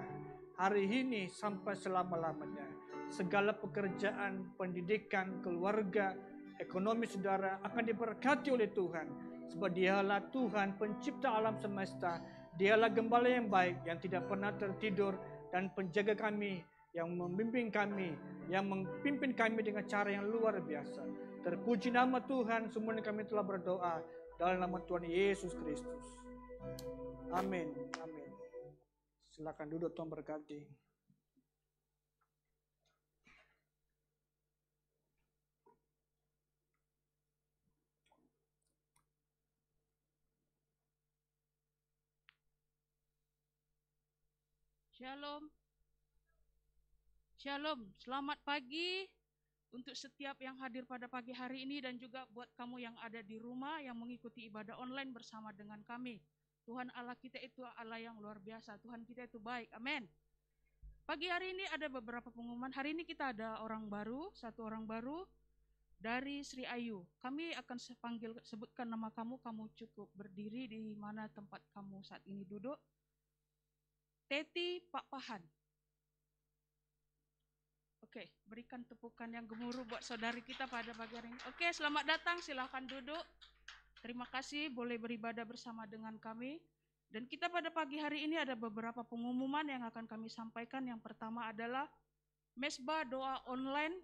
Hari ini sampai selama-lamanya. Segala pekerjaan, pendidikan, keluarga, ekonomi saudara akan diberkati oleh Tuhan. Sebab Dialah Tuhan pencipta alam semesta. Dialah gembala yang baik, yang tidak pernah tertidur, dan penjaga kami, yang membimbing kami, yang memimpin kami dengan cara yang luar biasa. Terpuji nama Tuhan, semuanya kami telah berdoa dalam nama Tuhan Yesus Kristus. Amin. Amin. Silakan duduk, Tuhan berkati. Shalom. Shalom, selamat pagi untuk setiap yang hadir pada pagi hari ini dan juga buat kamu yang ada di rumah yang mengikuti ibadah online bersama dengan kami. Tuhan Allah kita itu Allah yang luar biasa, Tuhan kita itu baik, amin. Pagi hari ini ada beberapa pengumuman, hari ini kita ada satu orang baru dari Sri Ayu. Kami akan sebutkan nama kamu cukup berdiri di mana tempat kamu saat ini duduk. Teti Pak Pahan. Oke, berikan tepukan yang gemuruh buat saudari kita pada pagi hari ini. Oke, selamat datang, silahkan duduk. Terima kasih boleh beribadah bersama dengan kami. Dan kita pada pagi hari ini ada beberapa pengumuman yang akan kami sampaikan. Yang pertama adalah Mesbah doa online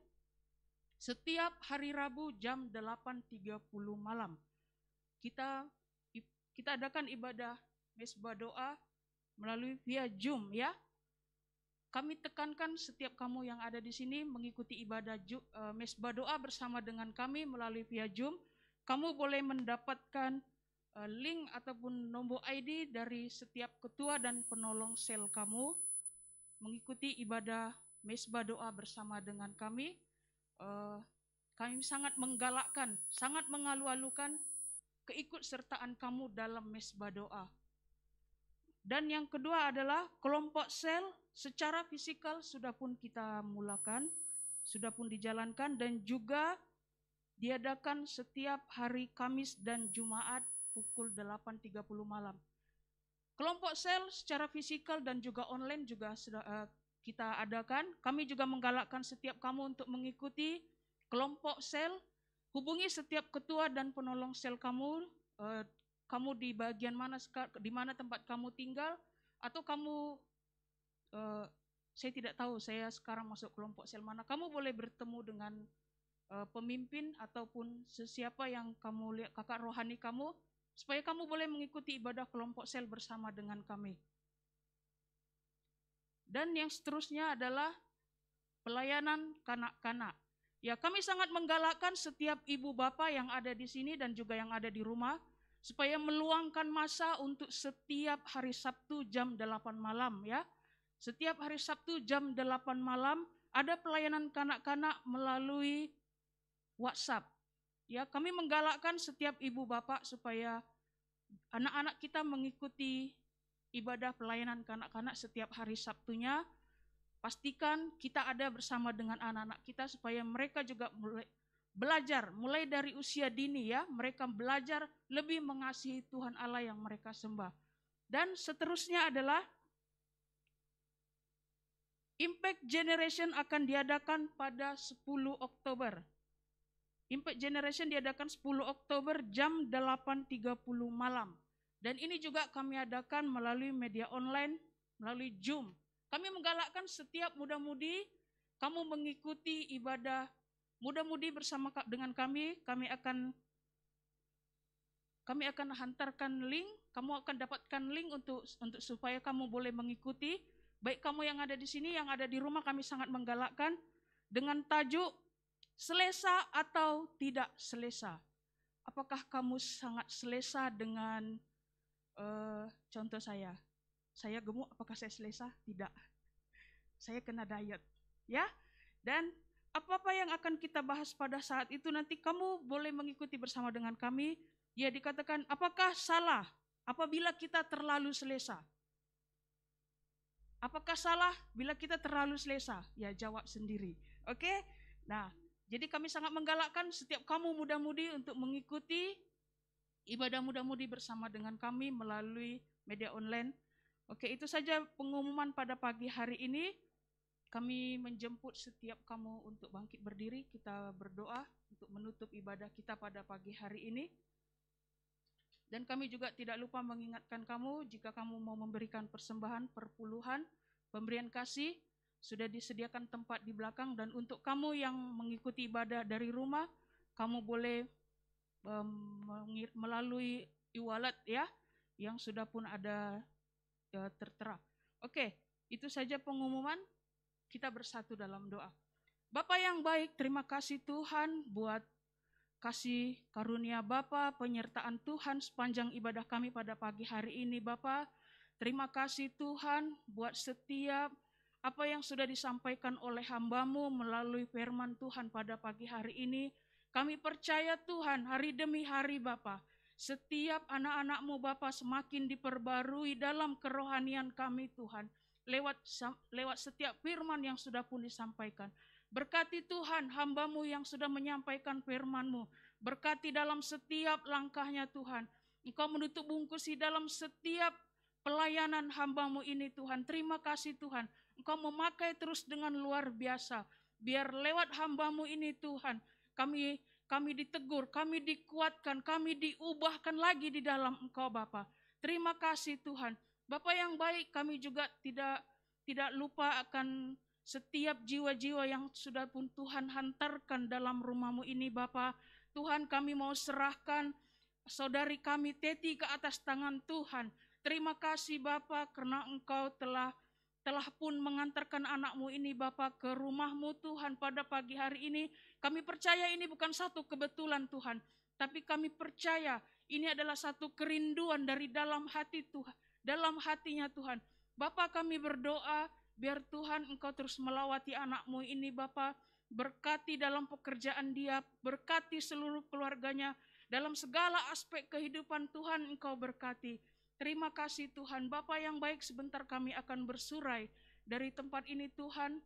setiap hari Rabu jam 8.30 malam. Kita adakan ibadah Mesbah doa melalui via Zoom ya. Kami tekankan setiap kamu yang ada di sini mengikuti ibadah Mesbah doa bersama dengan kami melalui via Zoom. Kamu boleh mendapatkan link ataupun nombor ID dari setiap ketua dan penolong sel kamu mengikuti ibadah Mesbah doa bersama dengan kami. Kami sangat menggalakkan, sangat mengalu-alukan keikutsertaan kamu dalam Mesbah doa. Dan yang kedua adalah kelompok sel secara fisikal sudah pun kita mulakan, sudah pun dijalankan dan juga diadakan setiap hari Kamis dan Jumat pukul 8.30 malam. Kelompok sel secara fisikal dan juga online juga sudah kita adakan. Kami juga menggalakkan setiap kamu untuk mengikuti kelompok sel. Hubungi setiap ketua dan penolong sel kamu. Kamu di bagian mana, di mana tempat kamu tinggal, atau kamu, saya tidak tahu, saya sekarang masuk kelompok sel mana. Kamu boleh bertemu dengan pemimpin ataupun sesiapa yang kamu lihat, kakak rohani kamu, supaya kamu boleh mengikuti ibadah kelompok sel bersama dengan kami. Dan yang seterusnya adalah pelayanan kanak-kanak. Ya, kami sangat menggalakkan setiap ibu bapak yang ada di sini dan juga yang ada di rumah, supaya meluangkan masa untuk setiap hari Sabtu jam 8 malam ya. Setiap hari Sabtu jam 8 malam ada pelayanan kanak-kanak melalui WhatsApp. Ya, kami menggalakkan setiap ibu bapak supaya anak-anak kita mengikuti ibadah pelayanan kanak-kanak setiap hari Sabtunya. Pastikan kita ada bersama dengan anak-anak kita supaya mereka juga belajar mulai dari usia dini ya, mereka belajar lebih mengasihi Tuhan Allah yang mereka sembah. Dan seterusnya adalah Impact Generation akan diadakan pada 10 Oktober. Impact Generation diadakan 10 Oktober jam 8.30 malam. Dan ini juga kami adakan melalui media online, melalui Zoom. Kami menggalakkan setiap muda-mudi kamu mengikuti ibadah muda-mudi bersama dengan kami akan hantarkan link, kamu akan dapatkan link untuk supaya kamu boleh mengikuti. Baik kamu yang ada di sini, yang ada di rumah, kami sangat menggalakkan dengan tajuk selesa atau tidak selesa. Apakah kamu sangat selesa dengan contoh saya gemuk, apakah saya selesa? Tidak. Saya kena diet, ya. Dan apa-apa yang akan kita bahas pada saat itu nanti kamu boleh mengikuti bersama dengan kami. Ya, dikatakan apakah salah apabila kita terlalu selesa? Apakah salah bila kita terlalu selesa? Ya, jawab sendiri. Oke? Nah, jadi kami sangat menggalakkan setiap kamu muda-mudi untuk mengikuti ibadah muda-mudi bersama dengan kami melalui media online. Oke, itu saja pengumuman pada pagi hari ini. Kami menjemput setiap kamu untuk bangkit berdiri, kita berdoa untuk menutup ibadah kita pada pagi hari ini. Dan kami juga tidak lupa mengingatkan kamu, jika kamu mau memberikan persembahan, perpuluhan, pemberian kasih, sudah disediakan tempat di belakang. Dan untuk kamu yang mengikuti ibadah dari rumah, kamu boleh melalui e-wallet ya, yang sudah pun ada tertera. Oke, itu saja pengumuman. Kita bersatu dalam doa. Bapa yang baik, terima kasih Tuhan buat kasih karunia Bapa, penyertaan Tuhan sepanjang ibadah kami pada pagi hari ini Bapa. Terima kasih Tuhan buat setiap apa yang sudah disampaikan oleh hamba-Mu melalui firman Tuhan pada pagi hari ini. Kami percaya Tuhan hari demi hari Bapa, setiap anak-anak-Mu Bapa semakin diperbarui dalam kerohanian kami Tuhan. Lewat setiap firman yang sudah pun disampaikan. Berkati Tuhan hamba-Mu yang sudah menyampaikan firman-Mu. Berkati dalam setiap langkahnya Tuhan. Engkau menutup bungkusi dalam setiap pelayanan hamba-Mu ini Tuhan. Terima kasih Tuhan. Engkau memakai terus dengan luar biasa. Biar lewat hamba-Mu ini Tuhan, kami ditegur, kami dikuatkan, kami diubahkan lagi di dalam Engkau Bapa. Terima kasih Tuhan. Bapa yang baik, kami juga tidak lupa akan setiap jiwa-jiwa yang sudah pun Tuhan hantarkan dalam rumah-Mu ini Bapa. Tuhan, kami mau serahkan saudari kami Teti ke atas tangan Tuhan. Terima kasih Bapa karena Engkau telah pun mengantarkan anak-Mu ini Bapa ke rumah-Mu Tuhan pada pagi hari ini. Kami percaya ini bukan satu kebetulan Tuhan, tapi kami percaya ini adalah satu kerinduan dari dalam hati Tuhan, dalam hatinya Tuhan. Bapa, kami berdoa biar Tuhan Engkau terus melawati anak-Mu ini Bapa. Berkati dalam pekerjaan dia, berkati seluruh keluarganya, dalam segala aspek kehidupan Tuhan Engkau berkati. Terima kasih Tuhan. Bapa yang baik, sebentar kami akan bersurai dari tempat ini Tuhan.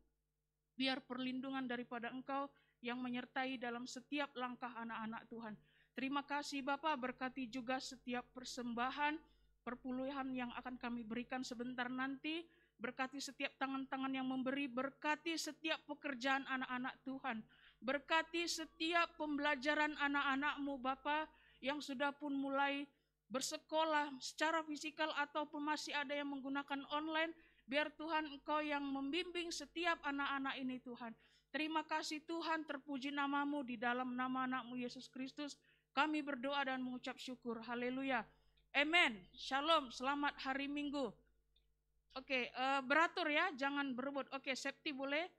Biar perlindungan daripada Engkau yang menyertai dalam setiap langkah anak-anak Tuhan. Terima kasih Bapa, berkati juga setiap persembahan, perpuluhan yang akan kami berikan sebentar nanti. Berkati setiap tangan-tangan yang memberi, berkati setiap pekerjaan anak-anak Tuhan. Berkati setiap pembelajaran anak-anak-Mu Bapa yang sudah pun mulai bersekolah secara fisikal ataupun masih ada yang menggunakan online. Biar Tuhan Engkau yang membimbing setiap anak-anak ini Tuhan. Terima kasih Tuhan, terpuji nama-Mu di dalam nama anak-Mu Yesus Kristus. Kami berdoa dan mengucap syukur. Haleluya. Amen. Shalom. Selamat hari Minggu. Oke, beratur ya, jangan berebut. Oke, Septi boleh